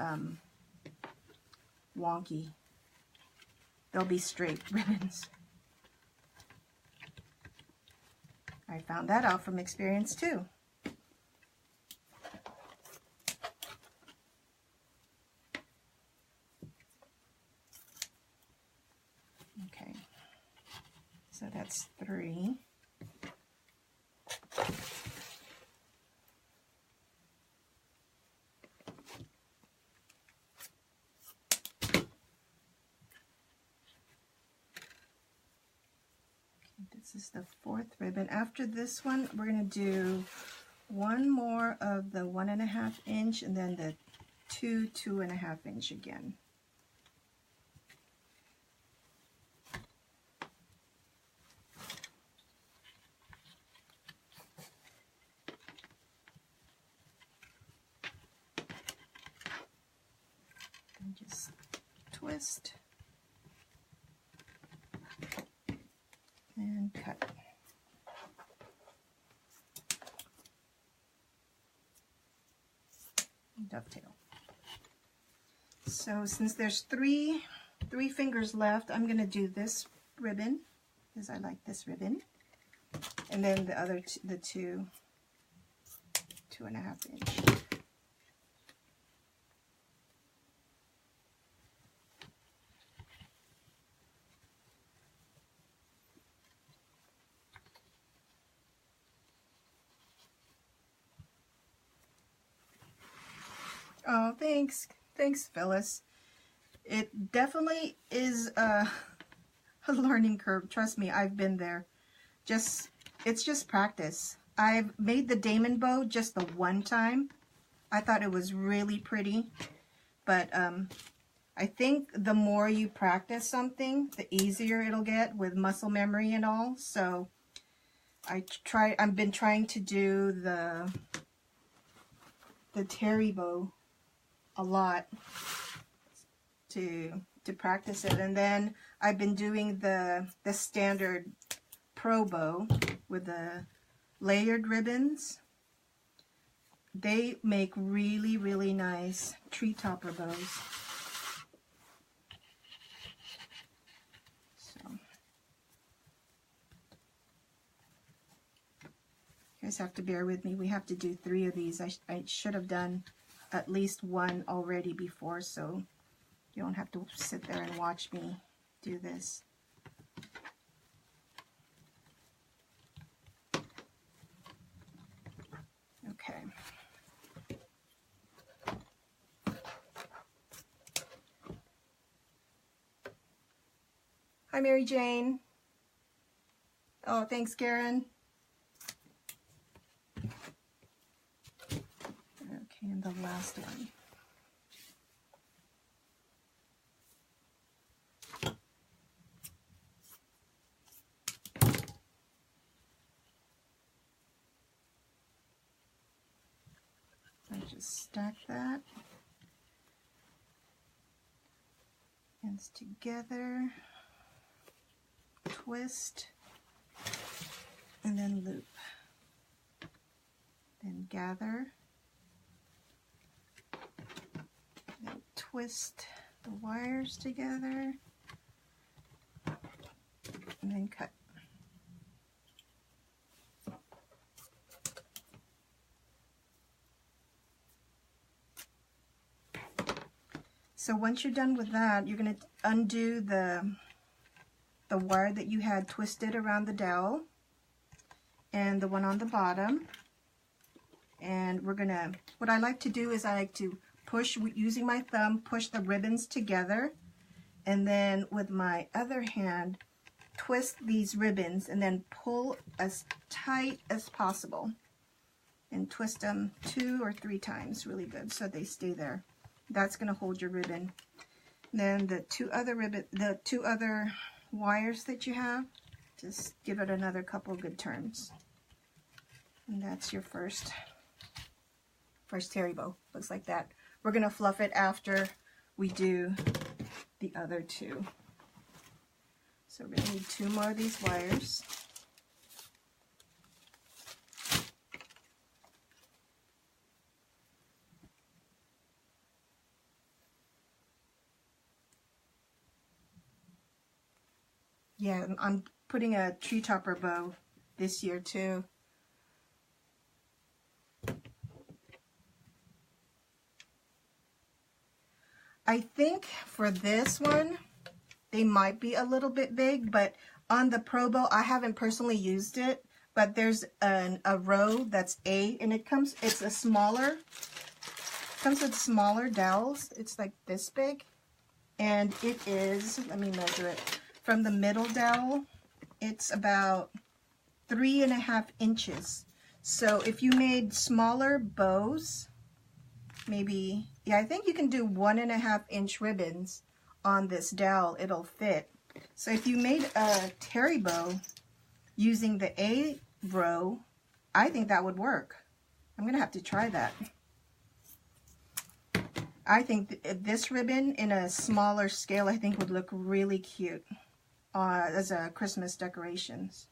wonky. They'll be straight ribbons. I found that out from experience too. Okay, so that's 3. This is the 4th ribbon. After this one, we're going to do one more of the 1.5 inch and then the 2.5 inch again. And just twist. And cut. And dovetail. So since there's three fingers left, I'm going to do this ribbon because I like this ribbon, and then the other the 2.5 inch. Oh, thanks, Phyllis. It definitely is a learning curve. Trust me, I've been there. It's just practice. I've made the Damon bow just the one time. I thought it was really pretty, but I think the more you practice something, the easier it'll get with muscle memory and all. So I've been trying to do the Terry bow a lot to practice it, and then I've been doing the standard Pro Bow with the layered ribbons. They make really nice tree topper bows. So you guys have to bear with me. We have to do 3 of these. I should have done at least one already before, so you don't have to sit there and watch me do this. Okay. Hi, Mary Jane. Oh, thanks, Karen. Okay, and the last one. just stack that. Ends together, twist, and then loop. Then gather, then twist the wires together, and then cut. So once you're done with that, you're going to undo the wire that you had twisted around the dowel and the one on the bottom. And we're going to, what I like to do is I like to push, using my thumb, push the ribbons together. And then with my other hand, twist these ribbons and then pull as tight as possible. And twist them 2 or 3 times really good so they stay there. That's going to hold your ribbon. Then the two other wires that you have, just give it another couple good turns. And that's your first terry bow. Looks like that. We're going to fluff it after we do the other 2. So we're going to need 2 more of these wires. Yeah, I'm putting a tree topper bow this year too. I think for this one, they might be a little bit big, but on the Pro Bow, I haven't personally used it, but there's a row that's A, and it's a smaller, comes with smaller dowels. It's like this big, and it is, let me measure it. From the middle dowel, it's about 3.5 inches. So if you made smaller bows, maybe, yeah, I think you can do 1.5 inch ribbons on this dowel. It'll fit. So if you made a terry bow using the A row, I think that would work. I'm gonna have to try that. I think this ribbon in a smaller scale, I think would look really cute. As a Christmas decorations.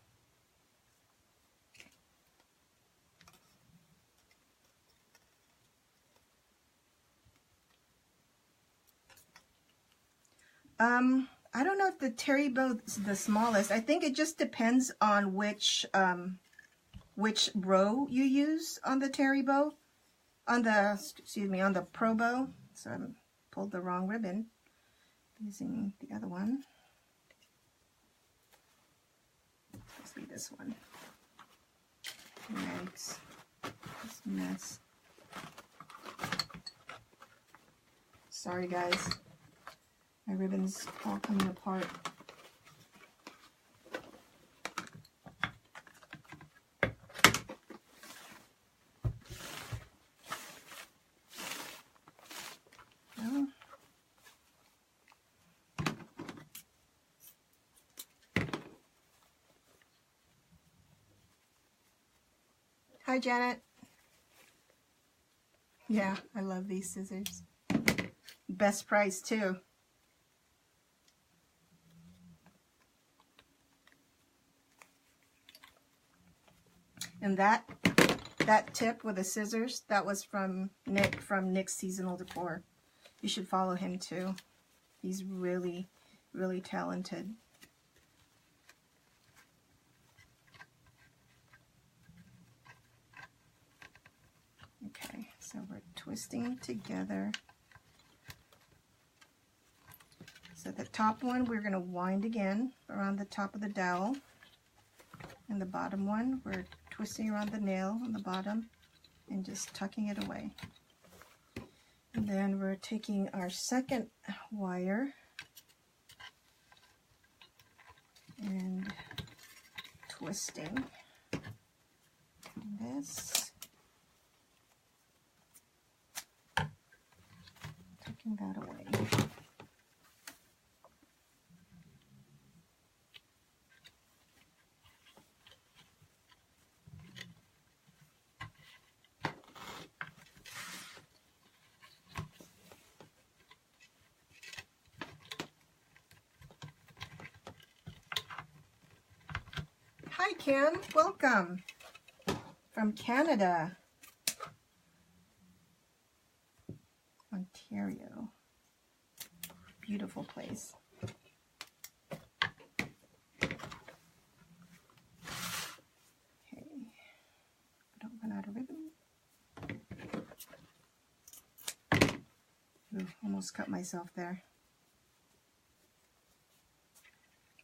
I don't know if the terry bow is the smallest. I think it just depends on which row you use on the terry bow, on the Pro Bow. So I pulled the wrong ribbon using the other one. Let's be this one. Yikes. This mess. Sorry guys. My ribbon's all coming apart. Well, hi, Janet. Yeah, I love these scissors. Best price, too. And that tip with the scissors, that was from Nick from Nick's Seasonal Decor. You should follow him, too. He's really, really talented. Okay, so we're twisting together. So the top one, we're going to wind again around the top of the dowel. And the bottom one, we're twisting around the nail on the bottom and just tucking it away. And then we're taking our second wire and twisting this, tucking that away. Hi, Kim. Welcome from Canada, Ontario. Beautiful place. Okay, don't run out of ribbon. Ooh, almost cut myself there.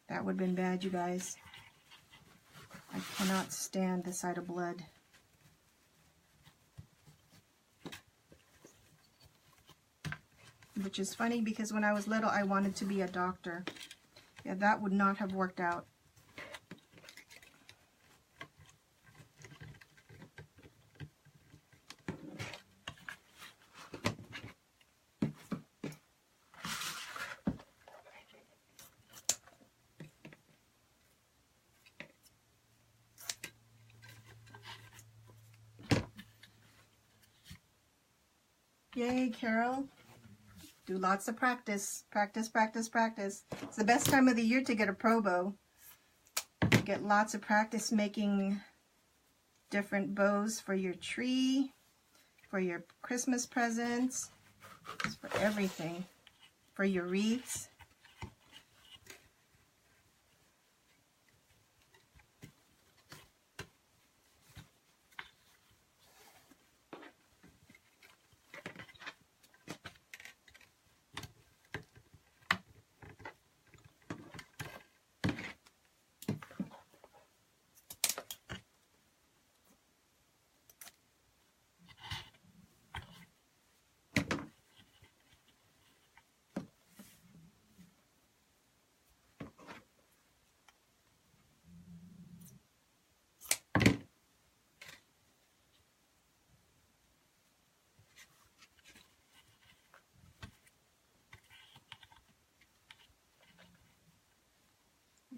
That would have been bad, you guys. I cannot stand the sight of blood. Which is funny because when I was little, I wanted to be a doctor. Yeah, that would not have worked out. Yay, Carol. Do lots of practice. Practice, practice, practice. It's the best time of the year to get a pro bow. You get lots of practice making different bows for your tree, for your Christmas presents, for everything, for your wreaths.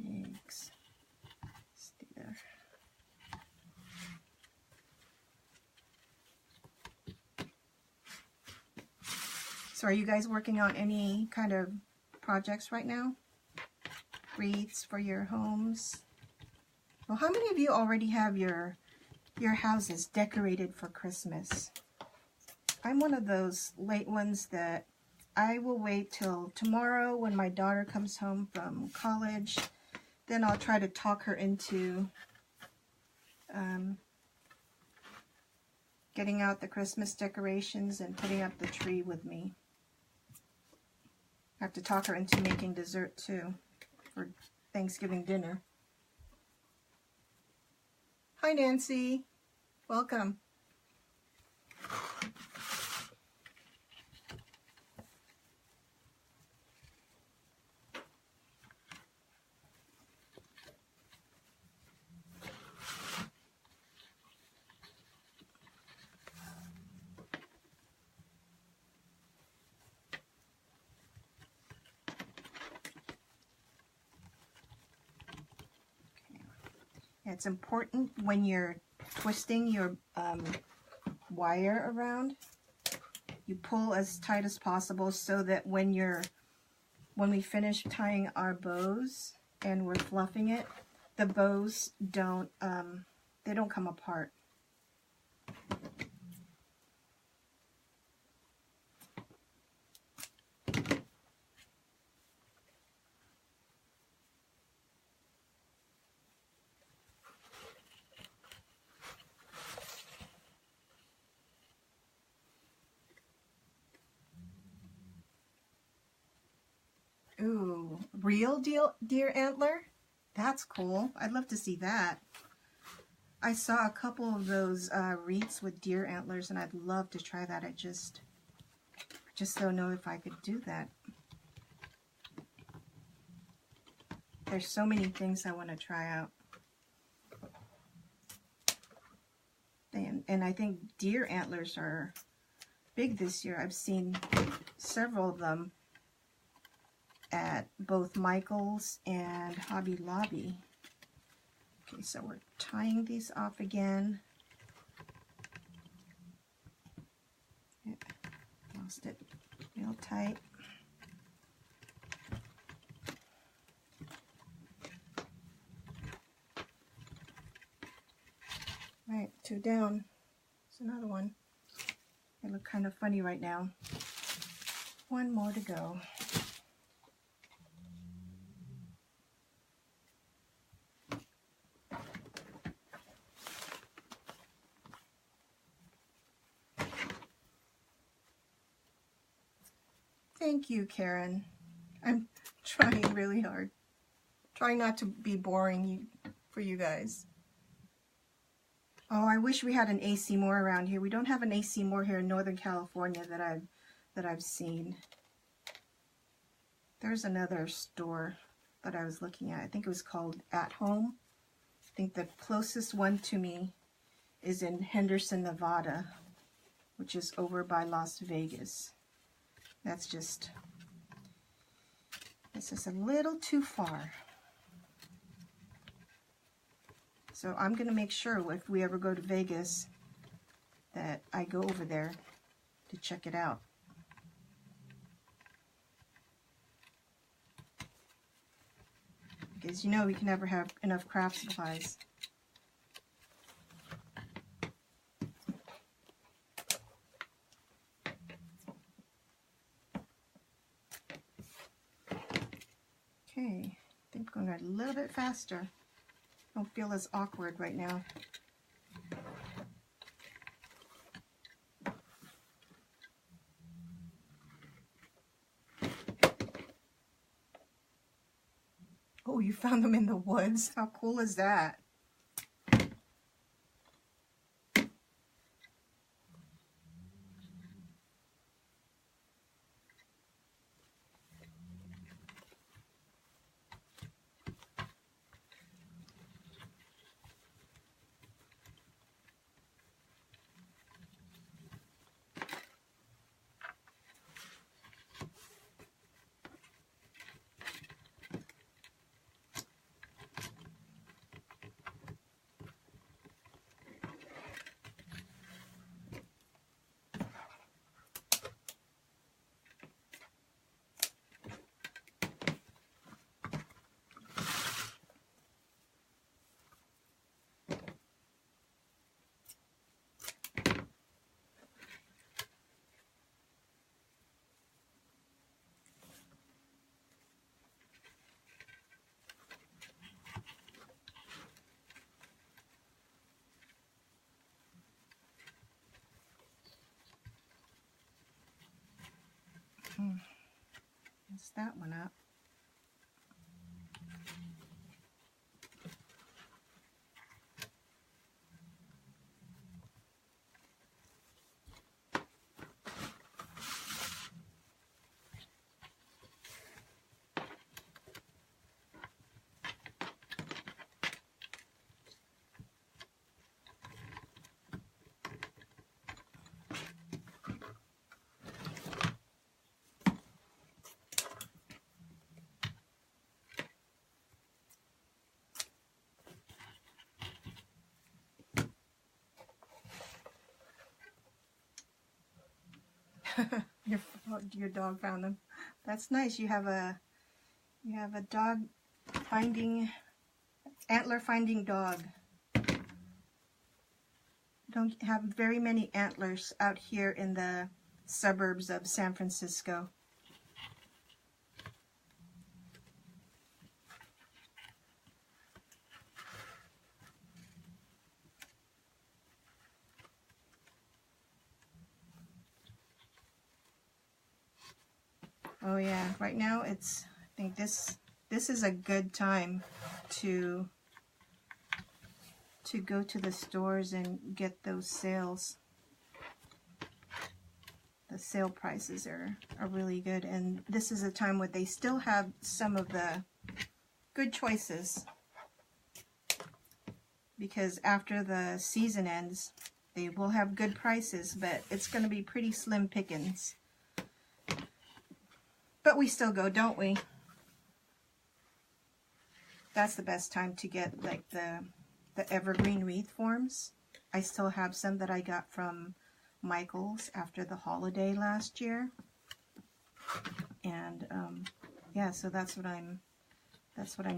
Thanks. Stay there. So are you guys working on any kind of projects right now? Wreaths for your homes? Well, how many of you already have your houses decorated for Christmas? I'm one of those late ones that I will wait till tomorrow when my daughter comes home from college. Then I'll try to talk her into getting out the Christmas decorations and putting up the tree with me. I have to talk her into making dessert too for Thanksgiving dinner. Hi, Nancy. Welcome. It's important when you're twisting your wire around, you pull as tight as possible so that when we finish tying our bows and we're fluffing it, the bows don't they don't come apart. Ooh, real deer antler? That's cool. I'd love to see that. I saw a couple of those wreaths with deer antlers, and I'd love to try that. I just don't know if I could do that. There's so many things I want to try out. And I think deer antlers are big this year. I've seen several of them at both Michael's and Hobby Lobby. Okay, so we're tying these off again. Yep, lost it real tight. 2 down. There's another one. They look kind of funny right now. 1 more to go. Thank you, Karen. I'm trying really hard. Trying not to be boring for you guys. Oh, I wish we had an AC Moore around here. We don't have an AC Moore here in Northern California that I've seen. There's another store that I was looking at. I think it was called At Home. I think the closest one to me is in Henderson, Nevada, which is over by Las Vegas. That's just, it's just a little too far. So I'm going to make sure if we ever go to Vegas that I go over there to check it out. Because you know we can never have enough craft supplies. Okay, I think I'm going a little bit faster. Don't feel as awkward right now. Oh, you found them in the woods? How cool is that? Mess that one up. Your dog found them. That's nice. You have a dog finding, antler finding dog. Don't have very many antlers out here in the suburbs of San Francisco. Oh yeah, right now I think this is a good time to go to the stores and get those sales. The sale prices are really good, and this is a time where they still have some of the good choices, because after the season ends they will have good prices, but it's going to be pretty slim pickings. But we still go, don't we? That's the best time to get like the evergreen wreath forms. I still have some that I got from Michael's after the holiday last year, and yeah, so that's what I'm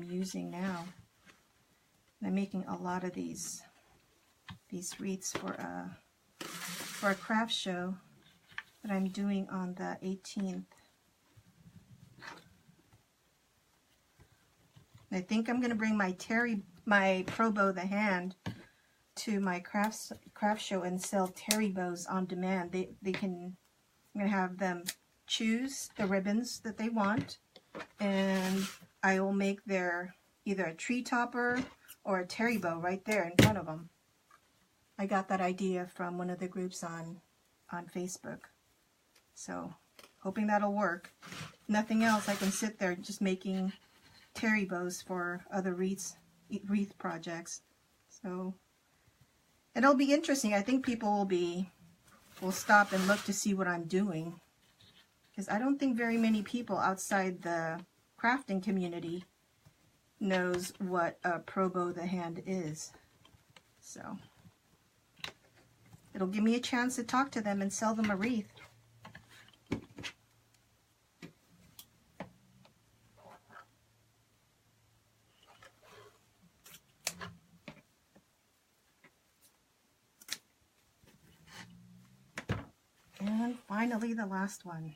using now. And I'm making a lot of these these wreaths for a craft show that I'm doing on the 18th. I think I'm going to bring my Pro Bow the Hand to my craft show and sell terry bows on demand. I'm going to have them choose the ribbons that they want, and I will make their either a tree topper or a terry bow right there in front of them. I got that idea from one of the groups on Facebook. So, hoping that'll work. Nothing else, I can sit there just making terry bows for other wreath projects. So, it'll be interesting. I think people will stop and look to see what I'm doing, because I don't think very many people outside the crafting community knows what a Pro Bow the Hand is. So, it'll give me a chance to talk to them and sell them a wreath. And finally, the last one.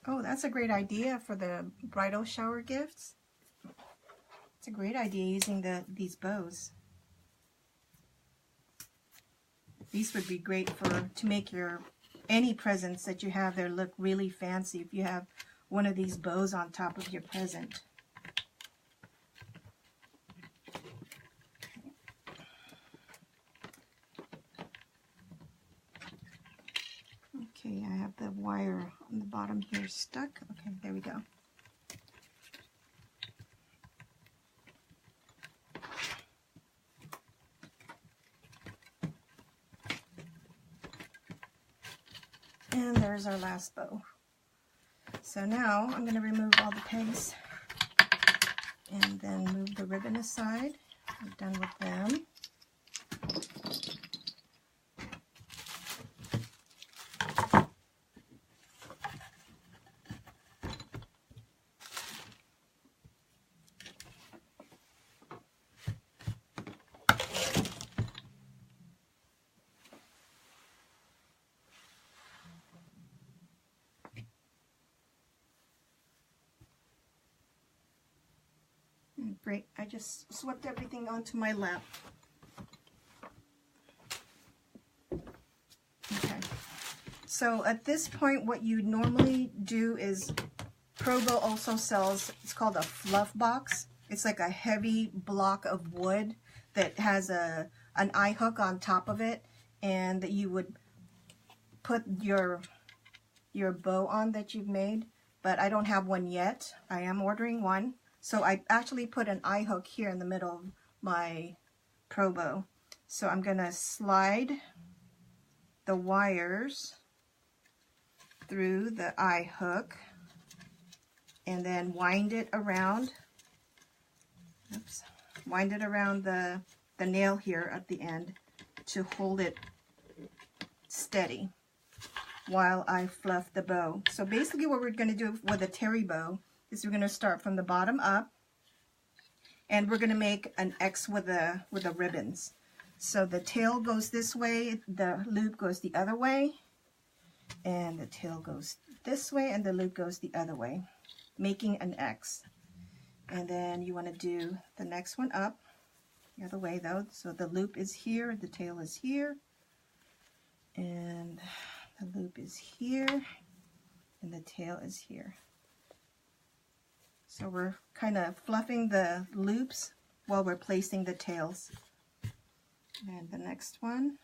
Oh, that's a great idea for the bridal shower gifts. It's a great idea using these bows. These would be great to make any presents that you have there look really fancy if you have one of these bows on top of your present. Okay, I have the wire on the bottom here stuck. Okay, there we go. And there's our last bow. So now I'm going to remove all the pegs and then move the ribbon aside. I'm done with them. Great, I just swept everything onto my lap. Okay, so at this point what you normally do is, Pro Bow also sells, it's called a fluff box. It's like a heavy block of wood that has an eye hook on top of it, and that you would put your bow on that you've made, but I don't have one yet. I am ordering one. So I actually put an eye hook here in the middle of my Pro Bow. So I'm going to slide the wires through the eye hook and then wind it around. Oops. Wind it around the nail here at the end to hold it steady while I fluff the bow. So basically what we're going to do with a terry bow is we're going to start from the bottom up, and we're going to make an X with the ribbons. So the tail goes this way, the loop goes the other way, and the tail goes this way, and the loop goes the other way, making an X. And then you want to do the next one up the other way though. So the loop is here, the tail is here, and the loop is here, and the tail is here. So we're kind of fluffing the loops while we're placing the tails. And the next one.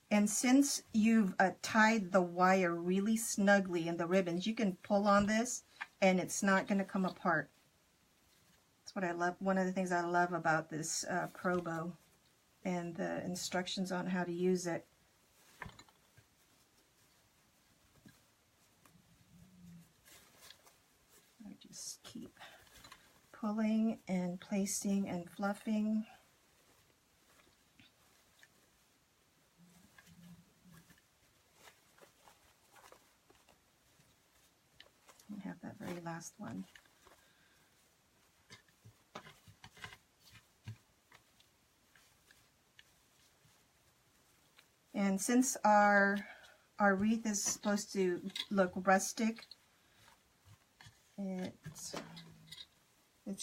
And since you've tied the wire really snugly in the ribbons, you can pull on this and it's not going to come apart. That's what I love. One of the things I love about this Pro Bow and the instructions on how to use it. I just keep pulling and placing and fluffing. And have that very last one. And since our wreath is supposed to look rustic, it's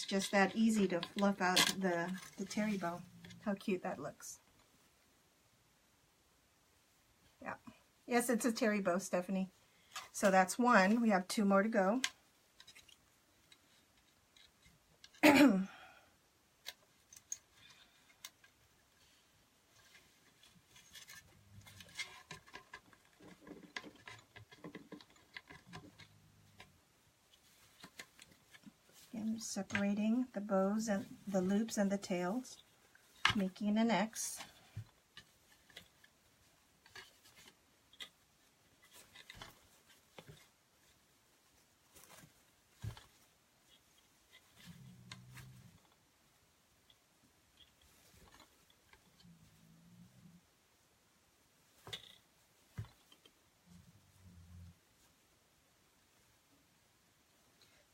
just that easy to fluff out the terry bow. How cute that looks. Yeah. Yes, it's a terry bow, Stephanie. So that's one. We have 2 more to go. Again, separating the bows and the loops and the tails, making an X.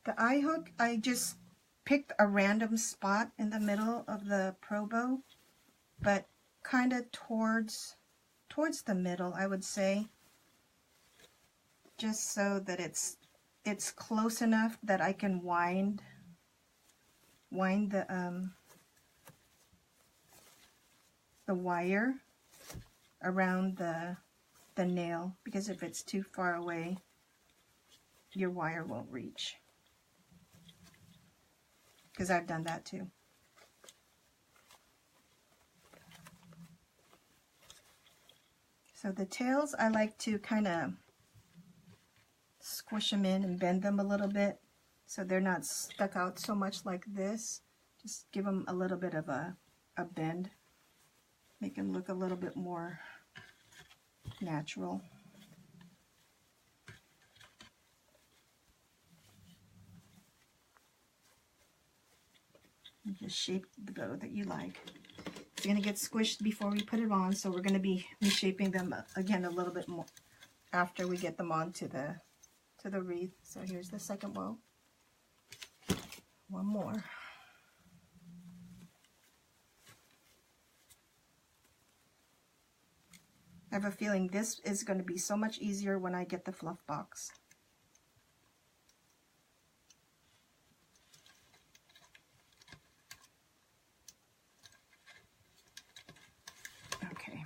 The eye hook, I just picked a random spot in the middle of the Pro Bow, but kind of towards the middle, I would say, just so that it's close enough that I can wind the wire around the nail, because if it's too far away, your wire won't reach. Because I've done that too. So the tails, I like to kind of squish them in and bend them a little bit so they're not stuck out so much like this. Just give them a little bit of a bend. Make them look a little bit more natural. And just shape the bow that you like. It's going to get squished before we put it on, so we're going to be reshaping them again a little bit more after we get them onto the wreath. So here's the second bow. One more. I have a feeling this is going to be so much easier when I get the fluff box. Okay.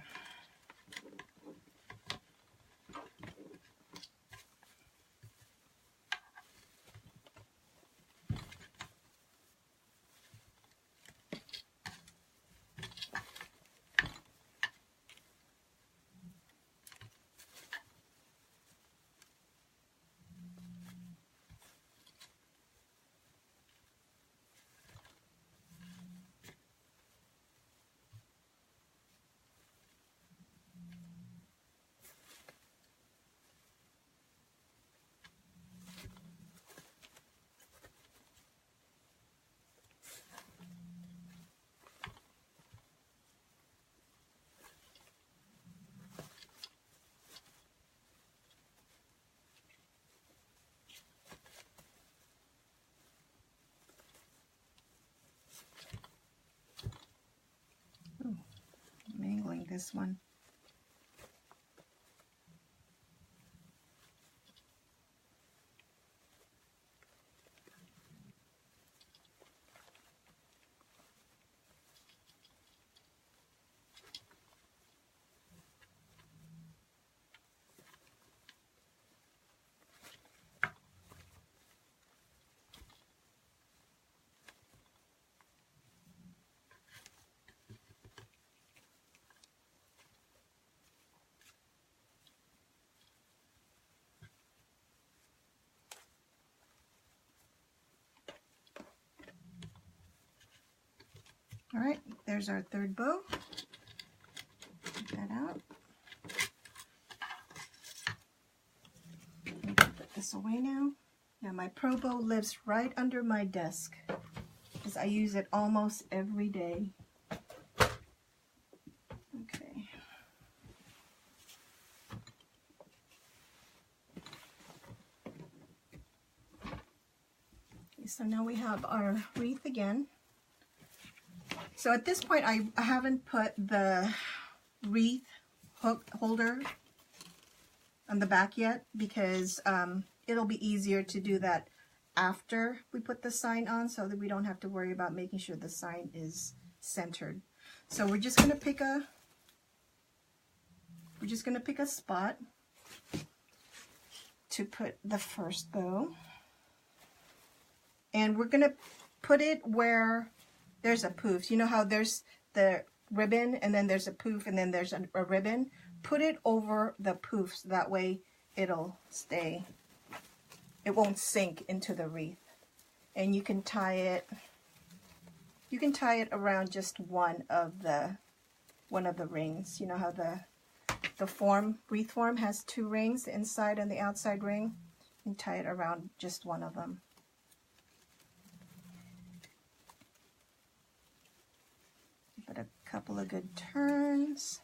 Mangling this one. All right, there's our third bow. Take that out. Put this away now. Now my Pro bow lives right under my desk because I use it almost every day. Okay. So now we have our wreath again. So at this point, I haven't put the wreath hook holder on the back yet because it'll be easier to do that after we put the sign on so that we don't have to worry about making sure the sign is centered. So we're just gonna pick a spot to put the first bow. And we're gonna put it where there's a poof. You know how there's the ribbon and then there's a poof and then there's a ribbon? Put it over the poofs. That way it'll stay. It won't sink into the wreath. And you can tie it around just one of the rings. You know how the wreath form has two rings, the inside and the outside ring? You can tie it around just one of them. Give it a couple of good turns.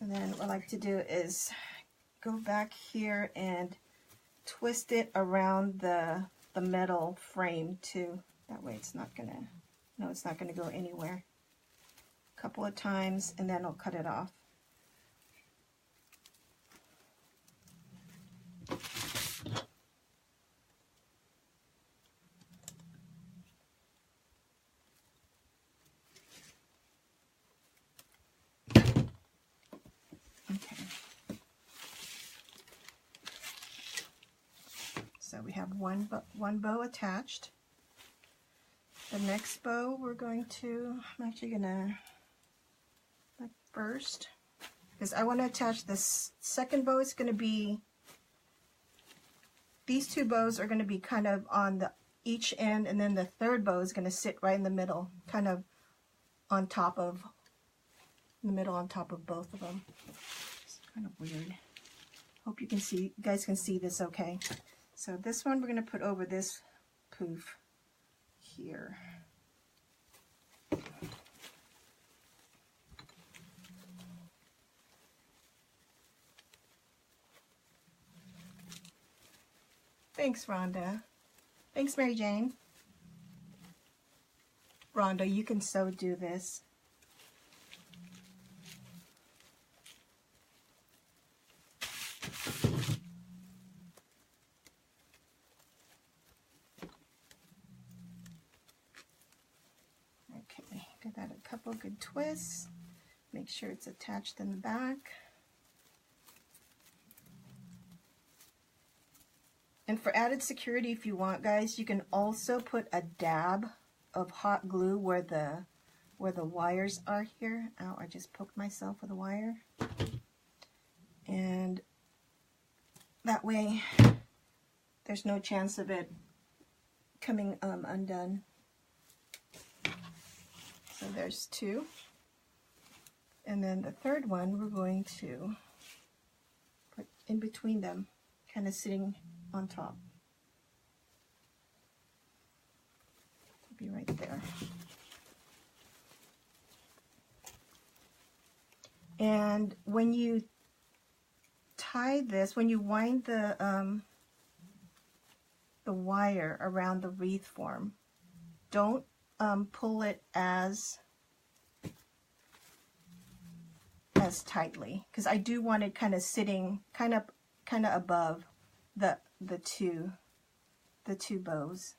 And then what I like to do is go back here and twist it around the metal frame too. That way it's not gonna go anywhere. A couple of times and then I'll cut it off. So we have one bow attached. The next bow I'm actually gonna, like first, because I want to attach this second bow. It's gonna be, these two bows are gonna be kind of on each end, and then the third bow is gonna sit right in the middle, kind of on top of both of them. It's kind of weird. Hope you guys can see this okay. So this one we're going to put over this poof here. Thanks, Rhonda. Thanks, Mary Jane. Rhonda, you can so do this. Give that a couple good twists. Make sure it's attached in the back. And for added security, if you want, guys, you can also put a dab of hot glue where the wires are here. Ow, I just poked myself with a wire. And that way, there's no chance of it coming undone. So there's two. And then the third one we're going to put in between them, kind of sitting on top. It'll be right there. And when you tie this, when you wind the wire around the wreath form, don't pull it as tightly, because I do want it kind of sitting kind of above the two bows.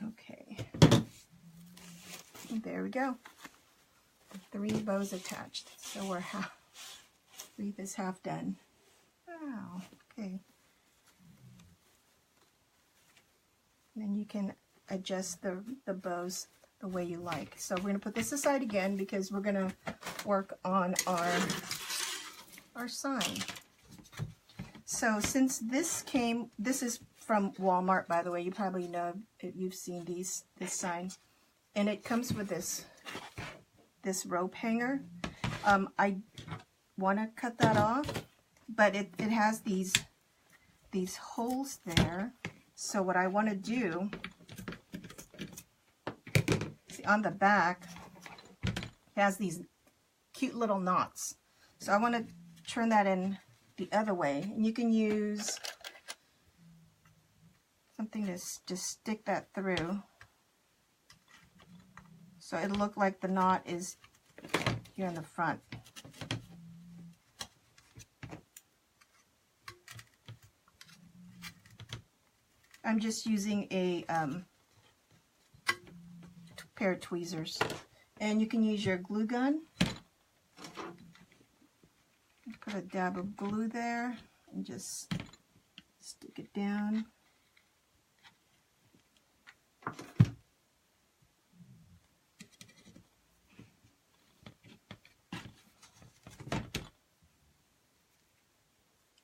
Okay. There we go. 3 bows attached. So we're wreath is half done. Wow, okay. And then you can adjust the bows the way you like. So we're going to put this aside again because we're going to work on our sign. So since this is from Walmart, by the way, you probably know if you've seen this sign, and it comes with this rope hanger. I want to cut that off, but it has these holes there. So what I want to do, see on the back, it has these cute little knots. So I want to turn that in the other way, and you can use something to just stick that through. So it'll look like the knot is here in the front. I'm just using a pair of tweezers. And you can use your glue gun. Put a dab of glue there and just stick it down.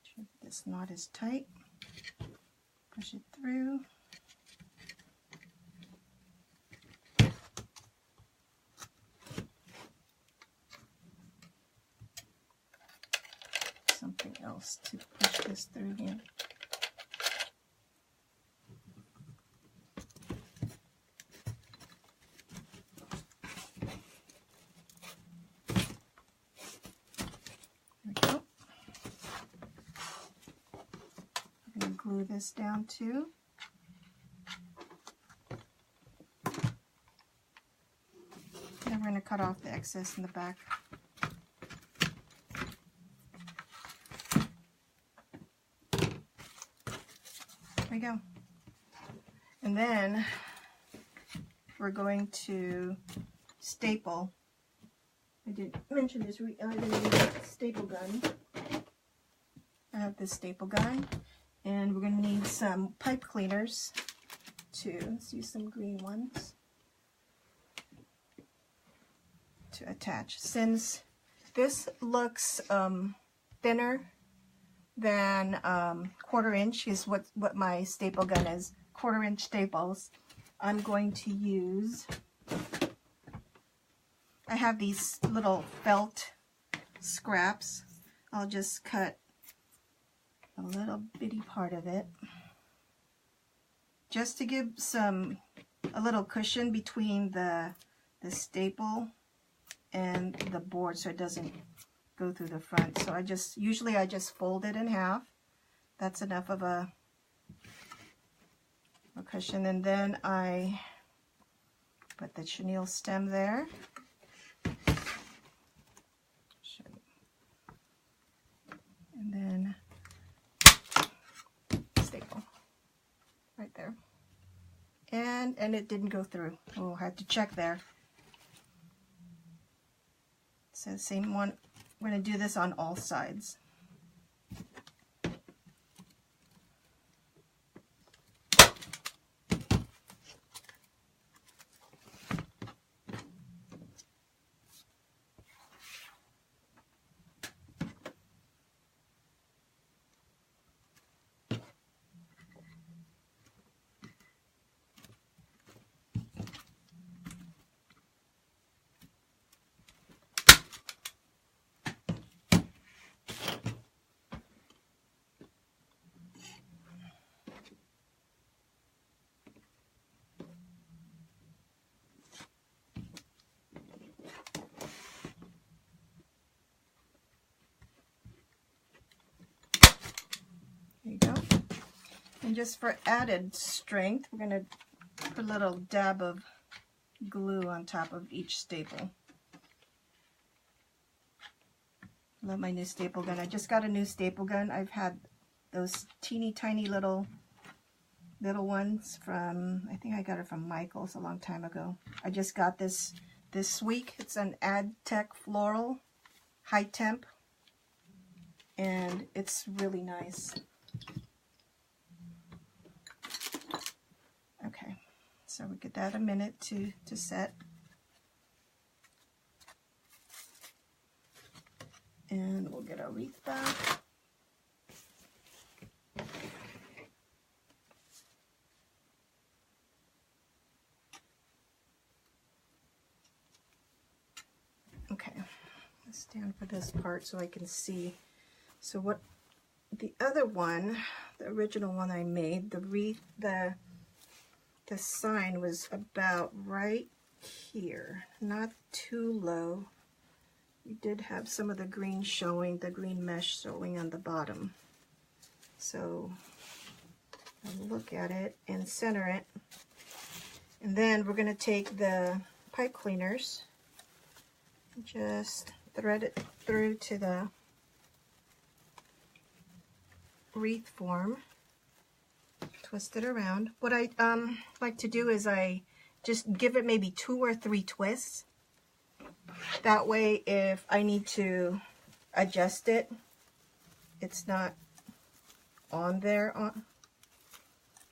Sure this knot is tight. Push it through. Something else to push this through here. There we go. I'm going to glue this down too. And we're going to cut off the excess in the back. There we go. And then we're going to staple. I didn't mention this. I'm going to use a staple gun. I have this staple gun. And we're going to need some pipe cleaners too. Let's use some green ones to attach. Since this looks thinner than 1/4 inch is what my staple gun is, 1/4 inch staples, I'm going to use, I have these little felt scraps. I'll just cut a little bitty part of it just to give a little cushion between the staple and the board so it doesn't go through the front. So usually I just fold it in half. That's enough of a cushion, and then I put the chenille stem there. And then staple right there. And it didn't go through. Oh, I had to check there. So same one. We're going to do this on all sides. There you go. And just for added strength, we're going to put a little dab of glue on top of each staple. Love my new staple gun. I just got a new staple gun. I've had those teeny tiny little little ones from, I think I got it from Michael's a long time ago. I just got this week. It's an Ad-Tech Floral High Temp, and it's really nice. Okay, so we give that a minute to set. And we'll get our wreath back. Okay, let's stand for this part so I can see. So what the other one, the original one I made, the wreath, the sign was about right here, not too low. We did have some of the green showing, the green mesh showing on the bottom. So I'll look at it and center it. And then we're going to take the pipe cleaners, just thread it through to the wreath form, twist it around. What I like to do is I just give it maybe 2 or 3 twists. That way, if I need to adjust it, it's not on there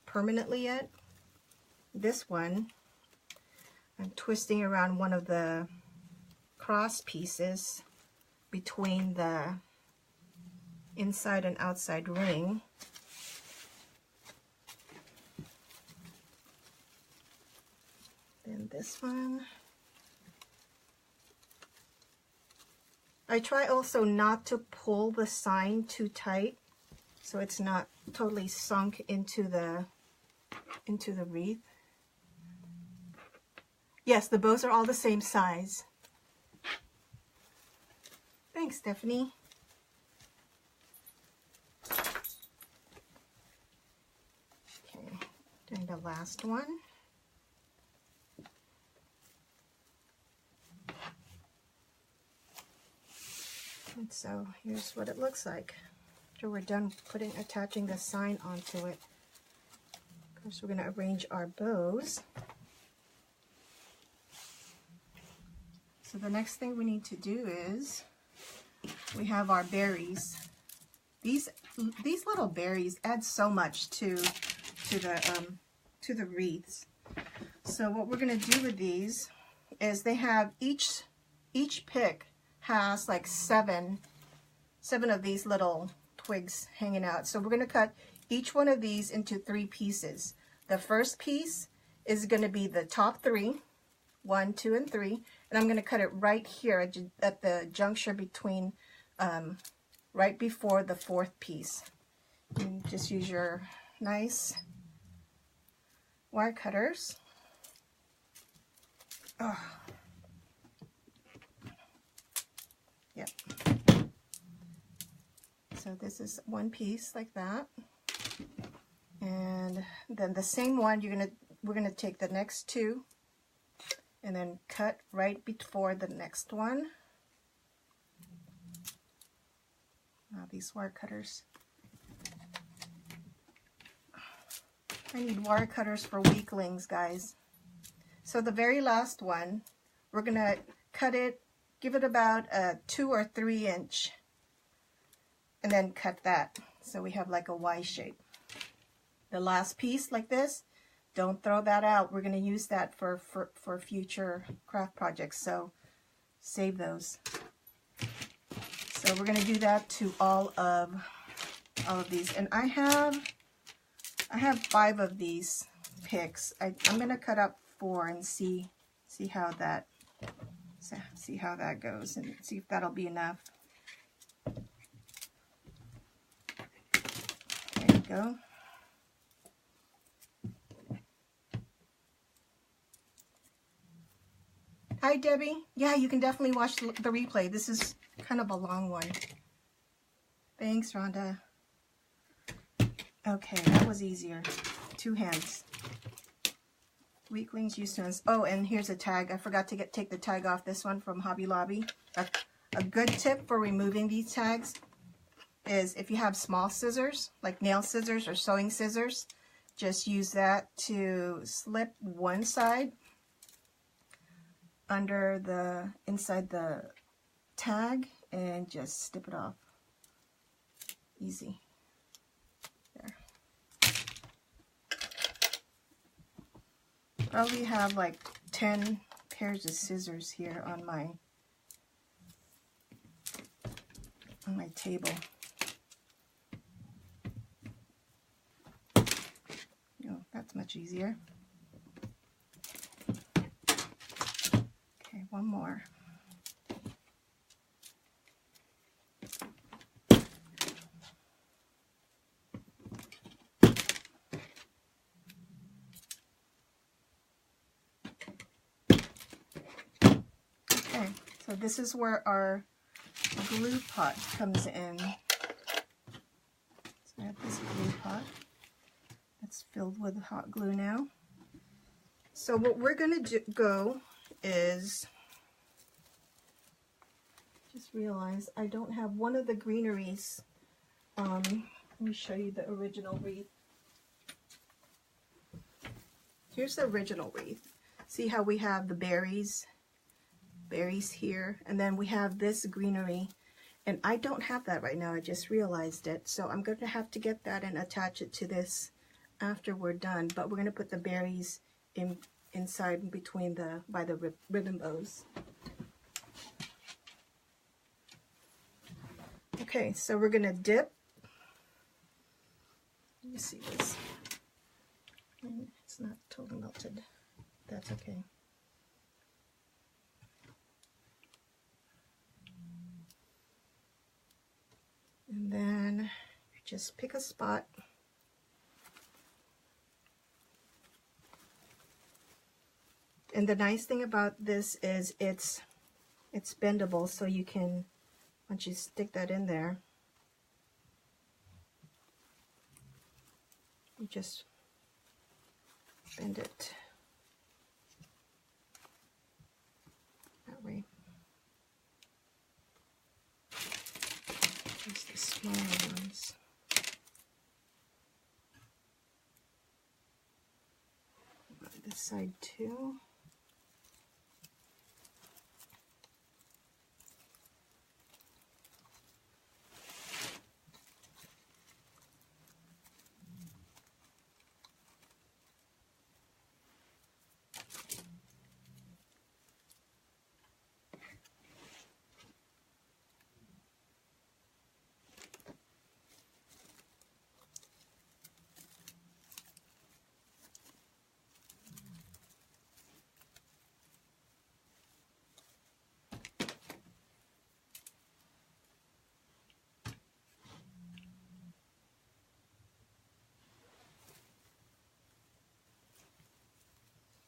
permanently yet. This one, I'm twisting around one of the cross pieces between the inside and outside ring. Then this one. I try also not to pull the sign too tight so it's not totally sunk into the wreath. Yes, the bows are all the same size. Thanks, Stephanie. Okay, doing the last one. And so here's what it looks like after we're done attaching the sign onto it. Of course, we're going to arrange our bows. So the next thing we need to do is we have our berries. These little berries add so much to the wreaths. So what we're going to do with these is they have each pick has like seven of these little twigs hanging out. So we're going to cut each one of these into 3 pieces. The first piece is going to be the top 3, 1, 2, and 3, and I'm going to cut it right here at the juncture between, right before the 4th piece. You just use your nice wire cutters. Oh. Yep. So this is one piece like that, and then the same one we're gonna take the next 2 and then cut right before the next one. Wow, these wire cutters. I need wire cutters for weaklings, guys. So the very last one, we're gonna cut it, give it about a 2 or 3 inch, and then cut that so we have like a Y shape. The last piece like this, don't throw that out. We're going to use that for future craft projects, so save those. So we're going to do that to all of these, and I have 5 of these picks. I'm going to cut up 4 and see how that goes, and see if that'll be enough. There you go. Hi, Debbie. Yeah, you can definitely watch the replay. This is kind of a long one. Thanks, Rhonda. Okay, that was easier. 2 hands. Weaklings used to. Oh, and here's a tag. I forgot to take the tag off this one from Hobby Lobby. A good tip for removing these tags is if you have small scissors, like nail scissors or sewing scissors, just use that to slip one side under the inside the tag and just snip it off. Easy. There. Probably have like 10 pairs of scissors here on my table. Oh, that's much easier. Okay, one more. Okay, so this is where our glue pot comes in. So I have this glue pot that's filled with hot glue now. So what we're going to go is, just realize I don't have one of the greeneries. Let me show you the original wreath. Here's the original wreath. See how we have the berries here, and then we have this greenery, and I don't have that right now. I just realized it, so I'm going to have to get that and attach it to this after we're done. But we're going to put the berries inside between by the ribbon bows. Okay, so we're going to dip. Let me see this. It's not totally melted. That's okay. And then just pick a spot. And the nice thing about this is it's bendable, so you can, once you stick that in there, you just bend it that way. Just the smaller ones. This side too.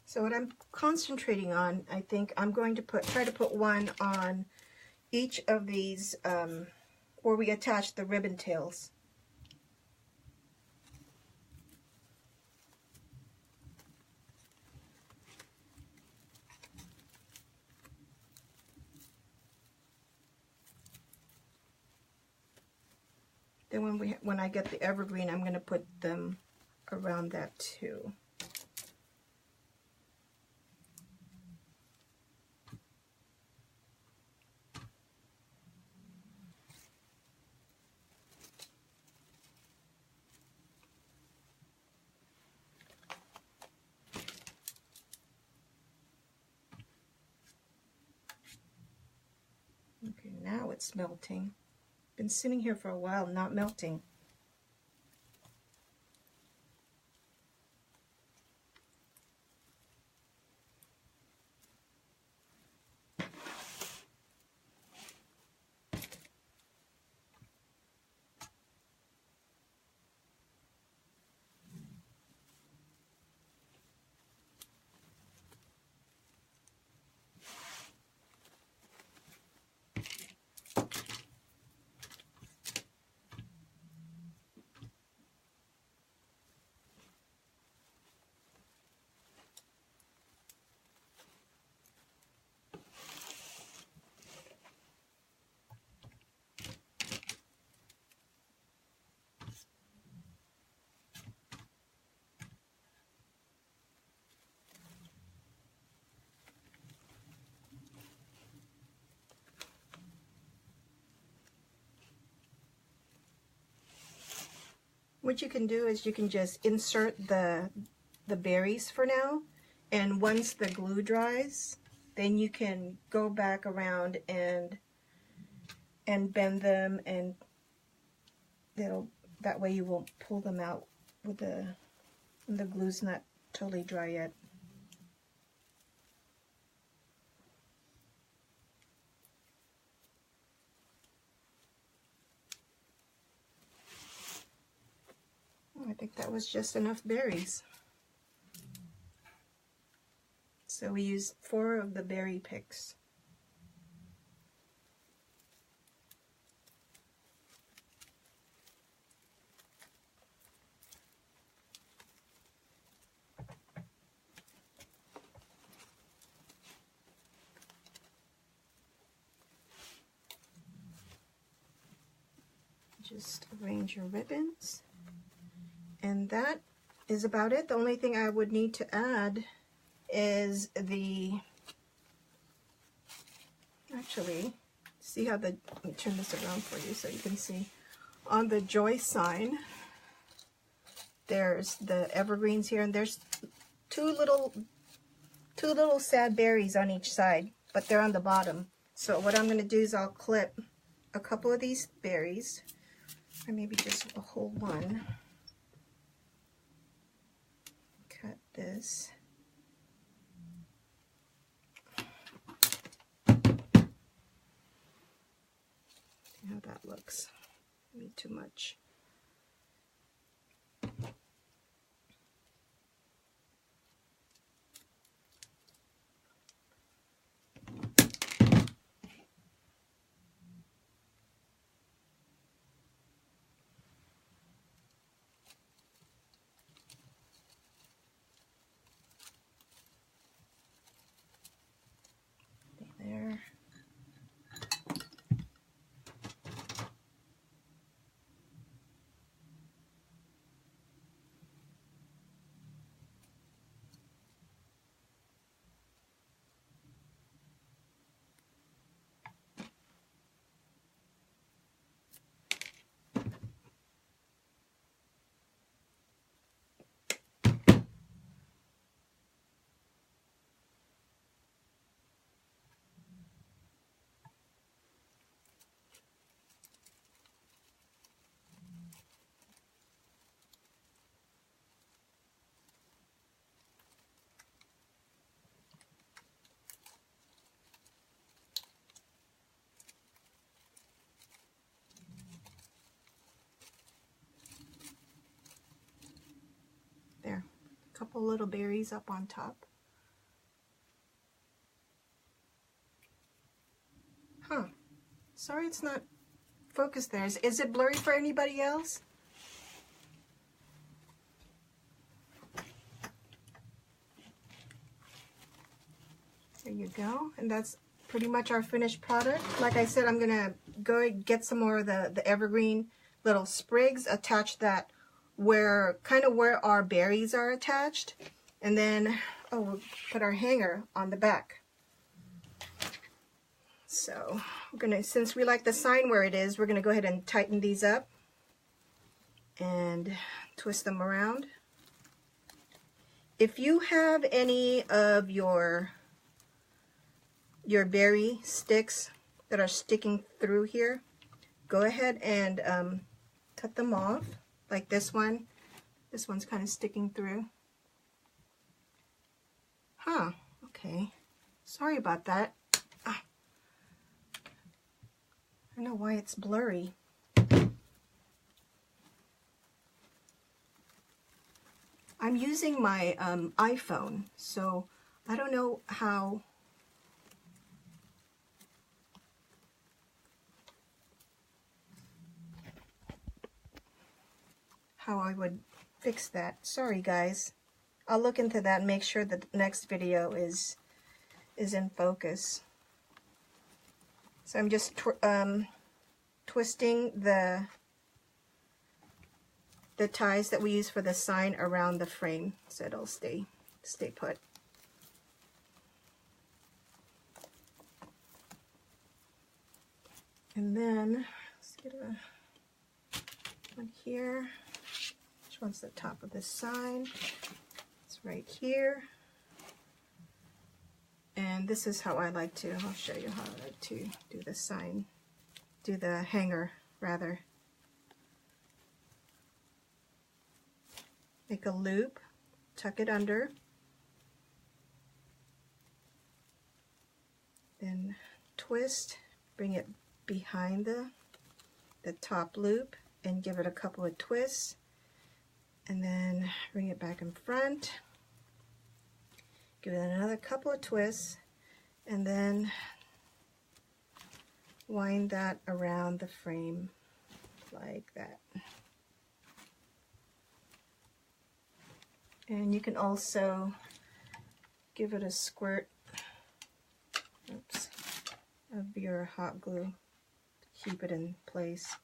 So what I'm concentrating on, I think I'm going to try to put one on each of these where we attach the ribbon tails. Then when I get the evergreen, I'm going to put them around that too. Okay, now it's melting. Been sitting here for a while, not melting. what you can do is you can just insert the berries for now, and once the glue dries, then you can go back around and bend them, and that way you won't pull them out with the glue's not totally dry yet. I think that was just enough berries. So we used 4 of the berry picks. Just arrange your ribbons. And that is about it. The only thing I would need to add is actually, see how let me turn this around for you so you can see. On the joy sign, there's the evergreens here, and there's two little sad berries on each side, but they're on the bottom. So what I'm going to do is I'll clip a couple of these berries, or maybe just a whole one. Cut this. See how that looks. Maybe too much. There. There, a couple little berries up on top. Huh, sorry it's not focused there. Is it blurry for anybody else? There you go, and that's pretty much our finished product. Like I said, I'm gonna go get some more of the evergreen little sprigs, attach that where our berries are attached, and then we'll put our hanger on the back. So we're gonna, since we like the sign where it is, we're gonna go ahead and tighten these up and twist them around. If you have any of your berry sticks that are sticking through here, go ahead and cut them off, like this one. This one's kind of sticking through. Huh, okay. Sorry about that. I don't know why it's blurry. I'm using my iPhone, so I don't know how I would fix that. Sorry guys. I'll look into that and make sure that the next video is in focus. So I'm just twisting the ties that we use for the sign around the frame so it'll stay put. And then let's get one here. Which one's the top of the sign? It's right here. And this is how I like to, I'll show you how I like to do the sign, do the hanger rather. Make a loop, tuck it under, then twist, bring it behind the top loop and give it a couple of twists, and then bring it back in front, give it another couple of twists, and then wind that around the frame like that. And you can also give it a squirt, oops, of your hot glue to keep it in place.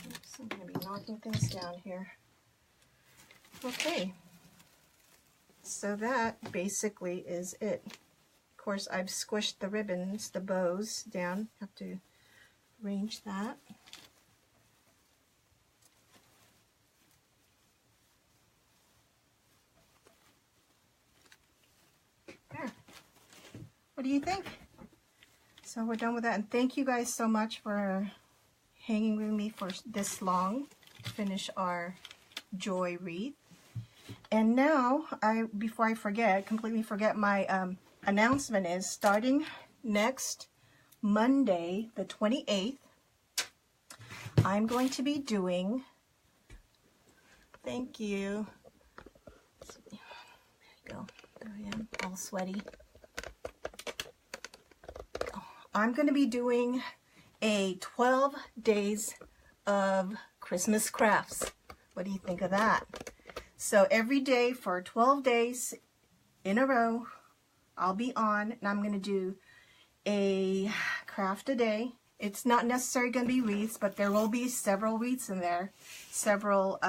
Oops, I'm going to be knocking things down here. Okay, so that basically is it. Of course, I've squished the ribbons, the bows down. Have to arrange that. There. What do you think? So we're done with that, and thank you guys so much for hanging with me for this long to finish our joy wreath. And now, before I forget, completely forget, my announcement is starting next Monday, the 28th, I'm going to be doing, thank you, there you go, there I am, all sweaty. I'm going to be doing a 12 days of Christmas crafts. What do you think of that? So every day for 12 days in a row, I'll be on, and I'm going to do a craft a day. It's not necessarily going to be wreaths, but there will be several wreaths in there. Several,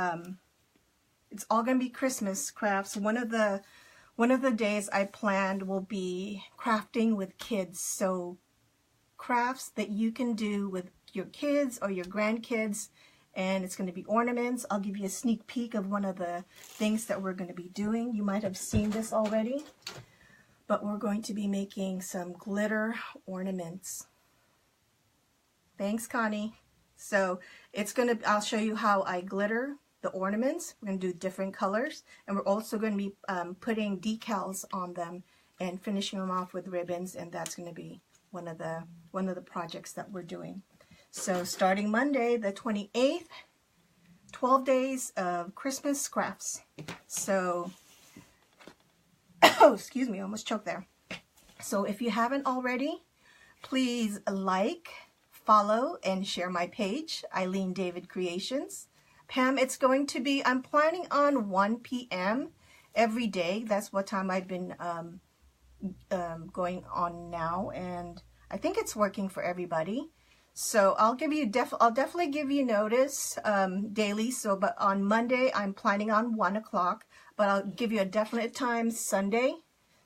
it's all going to be Christmas crafts. One of the days I planned will be crafting with kids. So crafts that you can do with your kids or your grandkids, and it's going to be ornaments. I'll give you a sneak peek of one of the things that we're going to be doing. You might have seen this already, but we're going to be making some glitter ornaments. Thanks, Connie. So it's going to, I'll show you how I glitter the ornaments. We're going to do different colors, and we're also going to be putting decals on them and finishing them off with ribbons, and that's going to be one of the projects that we're doing. So starting Monday the 28th, 12 days of Christmas crafts. So, oh, excuse me, I almost choked there. So if you haven't already, please like, follow, and share my page, Eileen David Creations. Pam, it's going to be, I'm planning on 1 p.m. every day. That's what time I've been going on now, and I think it's working for everybody. So I'll give you I'll definitely give you notice daily. So, but on Monday I'm planning on 1 o'clock, but I'll give you a definite time Sunday.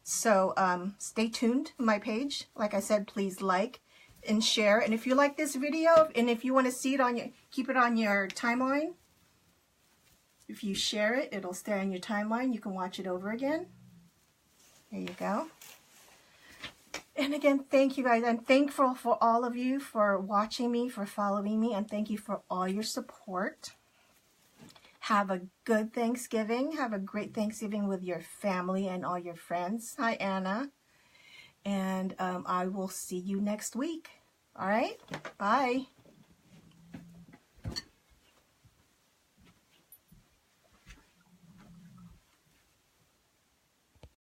So stay tuned to my page. Like I said, please like and share. And if you like this video, and if you want to see it on your, keep it on your timeline. If you share it, it'll stay on your timeline. You can watch it over again. There you go. And again, thank you guys. I'm thankful for all of you for watching me, for following me, and thank you for all your support. Have a good Thanksgiving. Have a great Thanksgiving with your family and all your friends. Hi, Anna. And I will see you next week. All right? Bye.